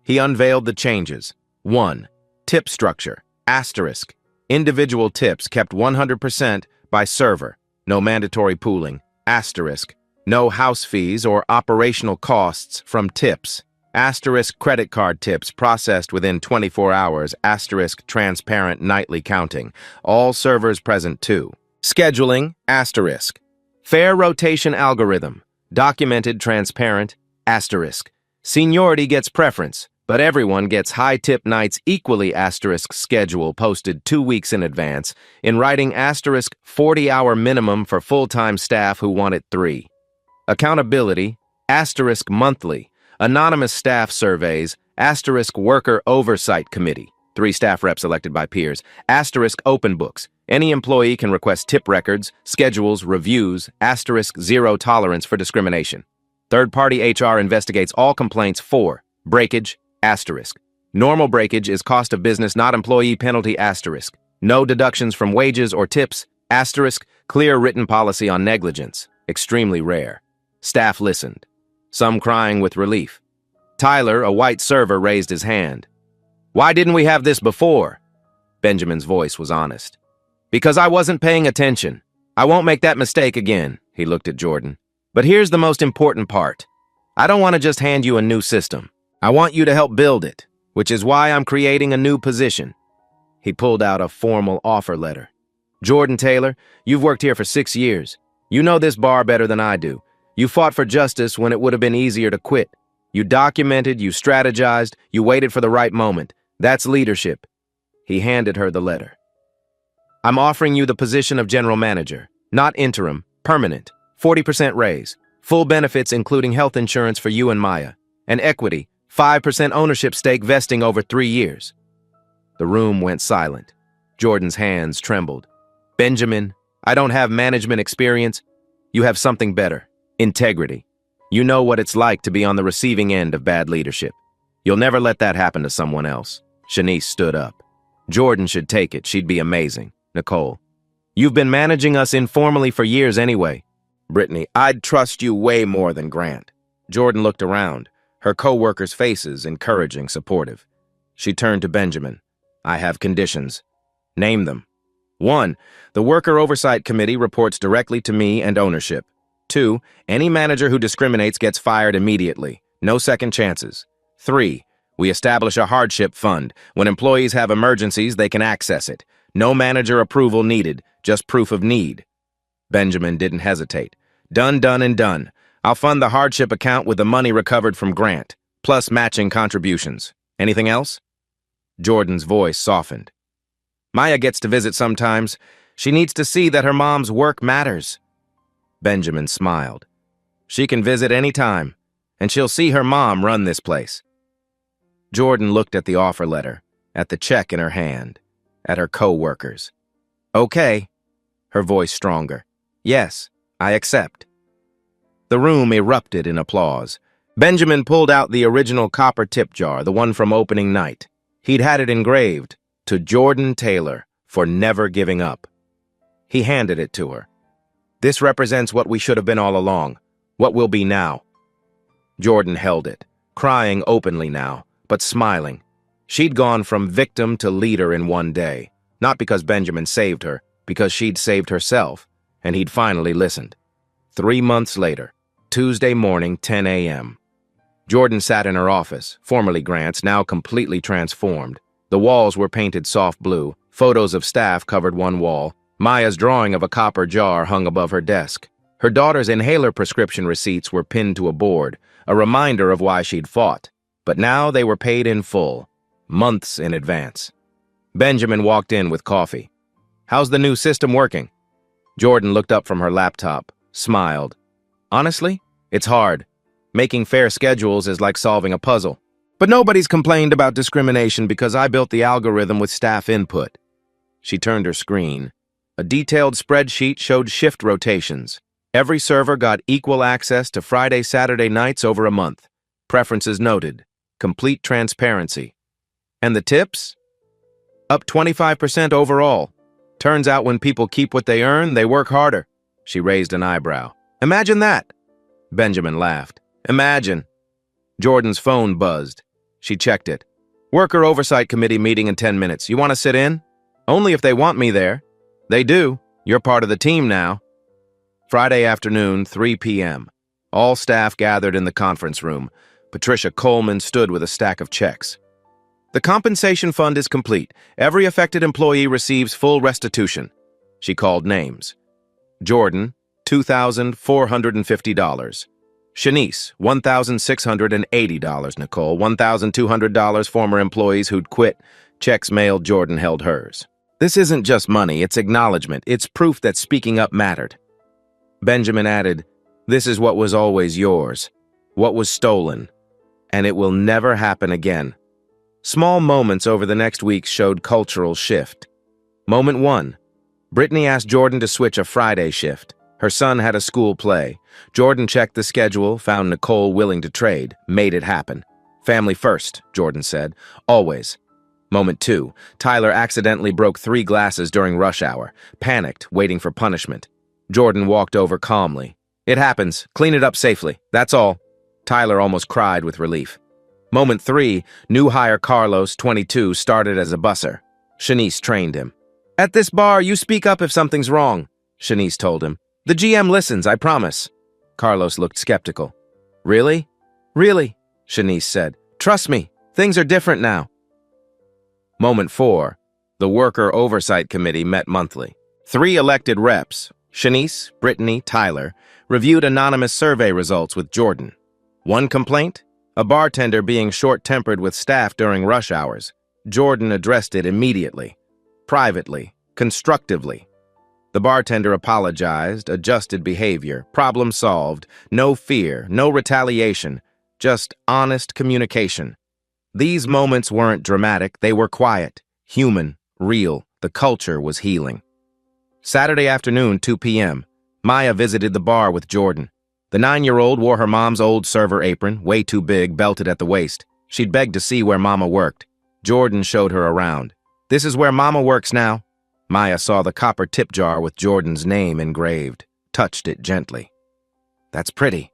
Speaker 1: He unveiled the changes. 1. Tip structure. Asterisk. Individual tips kept 100% by server. No mandatory pooling. Asterisk. No house fees or operational costs from tips. Asterisk credit card tips processed within 24 hours. Asterisk transparent nightly counting. All servers present too. Scheduling. Asterisk. Fair rotation algorithm. Documented, transparent, asterisk. Seniority gets preference, but everyone gets high tip nights equally asterisk schedule posted 2 weeks in advance, in writing asterisk 40-hour minimum for full-time staff who want it 3. Accountability, asterisk monthly, anonymous staff surveys, asterisk worker oversight committee, 3 staff reps elected by peers, asterisk open books. Any employee can request tip records, schedules, reviews, asterisk 0 tolerance for discrimination. Third-party HR investigates all complaints. 4. Breakage, asterisk. Normal breakage is cost of business, not employee penalty, asterisk. No deductions from wages or tips, asterisk. Clear written policy on negligence, extremely rare. Staff listened, some crying with relief. Tyler, a white server, raised his hand. Why didn't we have this before? Benjamin's voice was honest. Because I wasn't paying attention. I won't make that mistake again, he looked at Jordan. But here's the most important part. I don't want to just hand you a new system. I want you to help build it, which is why I'm creating a new position. He pulled out a formal offer letter. Jordan Taylor, you've worked here for 6 years. You know this bar better than I do. You fought for justice when it would have been easier to quit. You documented, you strategized, you waited for the right moment. That's leadership. He handed her the letter. I'm offering you the position of general manager, not interim, permanent, 40% raise, full benefits including health insurance for you and Maya, and equity, 5% ownership stake vesting over 3 years. The room went silent. Jordan's hands trembled. Benjamin, I don't have management experience. You have something better, integrity. You know what it's like to be on the receiving end of bad leadership. You'll never let that happen to someone else. Shanice stood up. Jordan should take it. She'd be amazing. Nicole, you've been managing us informally for years anyway. Brittany, I'd trust you way more than Grant. Jordan looked around, her co-workers' faces encouraging, supportive. She turned to Benjamin. I have conditions. Name them. 1. The Worker Oversight Committee reports directly to me and ownership. 2. Any manager who discriminates gets fired immediately. No second chances. 3. We establish a hardship fund. When employees have emergencies, they can access it. No manager approval needed, just proof of need. Benjamin didn't hesitate. Done, done, and done. I'll fund the hardship account with the money recovered from Grant, plus matching contributions. Anything else? Jordan's voice softened. Maya gets to visit sometimes. She needs to see that her mom's work matters. Benjamin smiled. She can visit any time, and she'll see her mom run this place. Jordan looked at the offer letter, at the check in her hand, at her co-workers. Okay, her voice stronger. Yes, I accept. The room erupted in applause. Benjamin pulled out the original copper tip jar, the one from opening night. He'd had it engraved, "To Jordan Taylor, for never giving up." He handed it to her. "This represents what we should have been all along, what we'll be now." Jordan held it, crying openly now, but smiling. She'd gone from victim to leader in one day, not because Benjamin saved her, because she'd saved herself, and he'd finally listened. 3 months later, Tuesday morning, 10 a.m. Jordan sat in her office, formerly Grant's, now completely transformed. The walls were painted soft blue, photos of staff covered one wall, Maya's drawing of a copper jar hung above her desk. Her daughter's inhaler prescription receipts were pinned to a board, a reminder of why she'd fought. But now they were paid in full, months in advance. Benjamin walked in with coffee. "How's the new system working?" Jordan looked up from her laptop, smiled. "Honestly, it's hard. Making fair schedules is like solving a puzzle. But nobody's complained about discrimination because I built the algorithm with staff input." She turned her screen. A detailed spreadsheet showed shift rotations. Every server got equal access to Friday, Saturday nights over a month. Preferences noted. Complete transparency. And the tips? Up 25% overall. Turns out when people keep what they earn, they work harder. She raised an eyebrow. "Imagine that." Benjamin laughed. "Imagine." Jordan's phone buzzed. She checked it. "Worker Oversight Committee meeting in 10 minutes. You want to sit in?" "Only if they want me there." "They do. You're part of the team now." Friday afternoon, 3 p.m. All staff gathered in the conference room. Patricia Coleman stood with a stack of checks. "The compensation fund is complete. Every affected employee receives full restitution." She called names. Jordan, $2,450. Shanice, $1,680. Nicole, $1,200. Former employees who'd quit. Checks mailed. Jordan held hers. "This isn't just money, it's acknowledgement. It's proof that speaking up mattered." Benjamin added, "This is what was always yours, what was stolen, and it will never happen again." Small moments over the next week showed cultural shift. Moment 1. Brittany asked Jordan to switch a Friday shift. Her son had a school play. Jordan checked the schedule, found Nicole willing to trade, made it happen. "Family first," Jordan said. "Always." Moment 2. Tyler accidentally broke 3 glasses during rush hour, panicked, waiting for punishment. Jordan walked over calmly. "It happens. Clean it up safely. That's all." Tyler almost cried with relief. Moment 3. New hire Carlos, 22, started as a busser. Shanice trained him. "At this bar, you speak up if something's wrong," Shanice told him. "The GM listens, I promise." Carlos looked skeptical. "Really?" "Really," Shanice said. "Trust me, things are different now." Moment 4. The Worker Oversight Committee met monthly. 3 elected reps, Shanice, Brittany, Tyler, reviewed anonymous survey results with Jordan. 1 complaint? A bartender being short-tempered with staff during rush hours. Jordan addressed it immediately, privately, constructively. The bartender apologized, adjusted behavior, problem solved, no fear, no retaliation, just honest communication. These moments weren't dramatic, they were quiet, human, real. The culture was healing. Saturday afternoon, 2 p.m., Maya visited the bar with Jordan. The 9-year-old wore her mom's old server apron, way too big, belted at the waist. She'd begged to see where Mama worked. Jordan showed her around. "This is where Mama works now." Maya saw the copper tip jar with Jordan's name engraved, touched it gently. "That's pretty."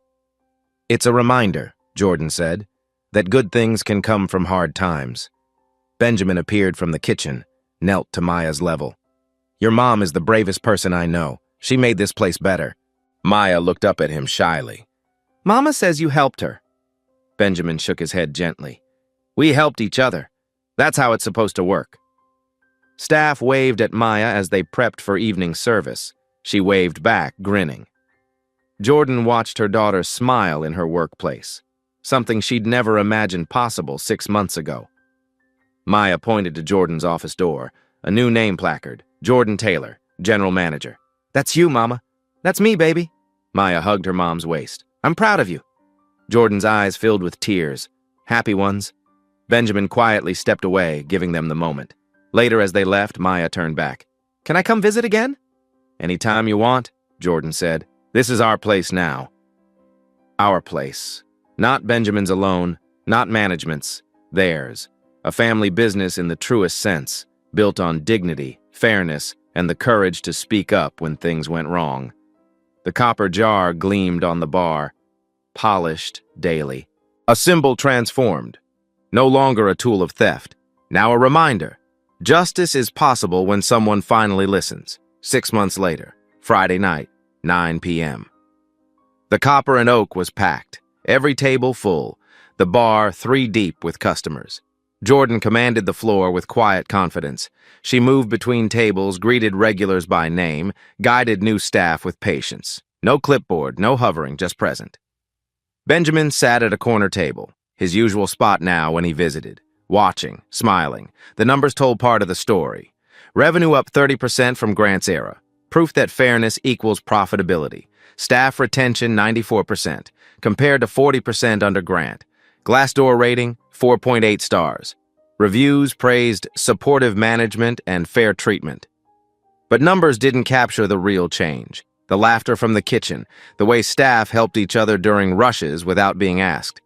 Speaker 1: "It's a reminder," Jordan said, "that good things can come from hard times." Benjamin appeared from the kitchen, knelt to Maya's level. "Your mom is the bravest person I know. She made this place better." Maya looked up at him shyly. "Mama says you helped her." Benjamin shook his head gently. "We helped each other. That's how it's supposed to work." Staff waved at Maya as they prepped for evening service. She waved back, grinning. Jordan watched her daughter smile in her workplace, something she'd never imagined possible 6 months ago. Maya pointed to Jordan's office door, a new name placard, Jordan Taylor, General Manager. "That's you, Mama. That's me, baby." Maya hugged her mom's waist. "I'm proud of you." Jordan's eyes filled with tears. Happy ones. Benjamin quietly stepped away, giving them the moment. Later, as they left, Maya turned back. "Can I come visit again?" "Anytime you want," Jordan said. "This is our place now." Our place. Not Benjamin's alone, not management's. Theirs. A family business in the truest sense, built on dignity, fairness, and the courage to speak up when things went wrong. The copper jar gleamed on the bar, polished daily. A symbol transformed. No longer a tool of theft. Now a reminder. Justice is possible when someone finally listens. 6 months later, Friday night, 9 p.m. The Copper and Oak was packed, every table full, the bar 3 deep with customers. Jordan commanded the floor with quiet confidence. She moved between tables, greeted regulars by name, guided new staff with patience. No clipboard, no hovering, just present. Benjamin sat at a corner table, his usual spot now when he visited, watching, smiling. The numbers told part of the story. Revenue up 30% from Grant's era. Proof that fairness equals profitability. Staff retention 94%, compared to 40% under Grant. Glassdoor rating 4.8 stars. Reviews praised supportive management and fair treatment. But numbers didn't capture the real change. The laughter from the kitchen, the way staff helped each other during rushes without being asked.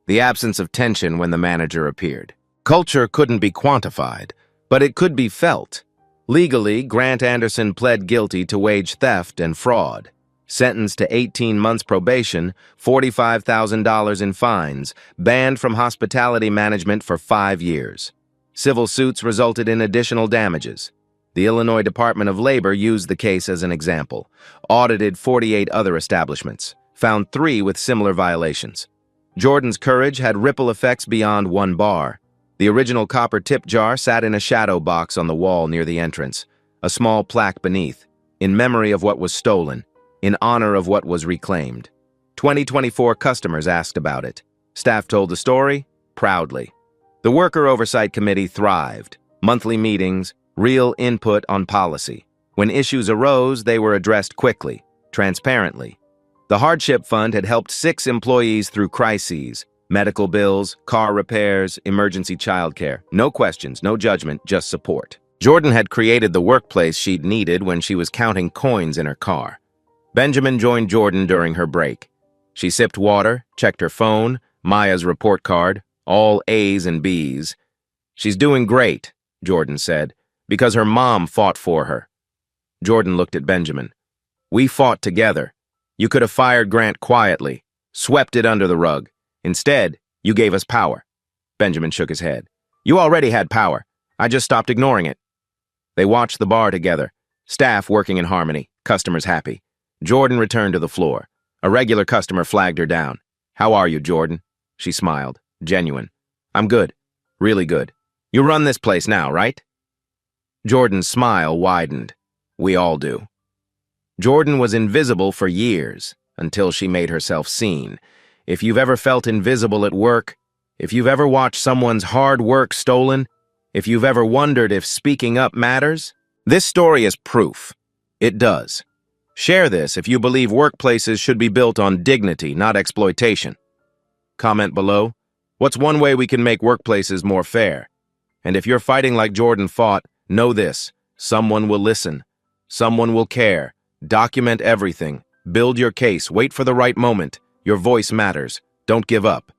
Speaker 1: The absence of tension when the manager appeared. Culture couldn't be quantified, but it could be felt. Legally, Grant Anderson pled guilty to wage theft and fraud. Sentenced to 18 months probation, $45,000 in fines, banned from hospitality management for 5 years. Civil suits resulted in additional damages. The Illinois Department of Labor used the case as an example, audited 48 other establishments, found 3 with similar violations. Jordan's courage had ripple effects beyond one bar. The original copper tip jar sat in a shadow box on the wall near the entrance, a small plaque beneath, in memory of what was stolen, in honor of what was reclaimed. 2024 customers asked about it. Staff told the story proudly. The Worker Oversight Committee thrived. Monthly meetings, real input on policy. When issues arose, they were addressed quickly, transparently. The Hardship Fund had helped 6 employees through crises, medical bills, car repairs, emergency childcare. No questions, no judgment, just support. Jordan had created the workplace she'd needed when she was counting coins in her car. Benjamin joined Jordan during her break. She sipped water, checked her phone, Maya's report card, all A's and B's. "She's doing great," Jordan said, "because her mom fought for her." Jordan looked at Benjamin. "We fought together. You could have fired Grant quietly, swept it under the rug. Instead, you gave us power." Benjamin shook his head. "You already had power. I just stopped ignoring it." They watched the bar together, staff working in harmony, customers happy. Jordan returned to the floor. A regular customer flagged her down. "How are you, Jordan?" She smiled, genuine. "I'm good, really good. You run this place now, right?" Jordan's smile widened. We all do. Jordan was invisible for years, until she made herself seen. If you've ever felt invisible at work, if you've ever watched someone's hard work stolen, if you've ever wondered if speaking up matters, this story is proof. It does. Share this if you believe workplaces should be built on dignity, not exploitation. Comment below, what's one way we can make workplaces more fair? And if you're fighting like Jordan fought, know this, someone will listen. Someone will care. Document everything. Build your case. Wait for the right moment. Your voice matters. Don't give up.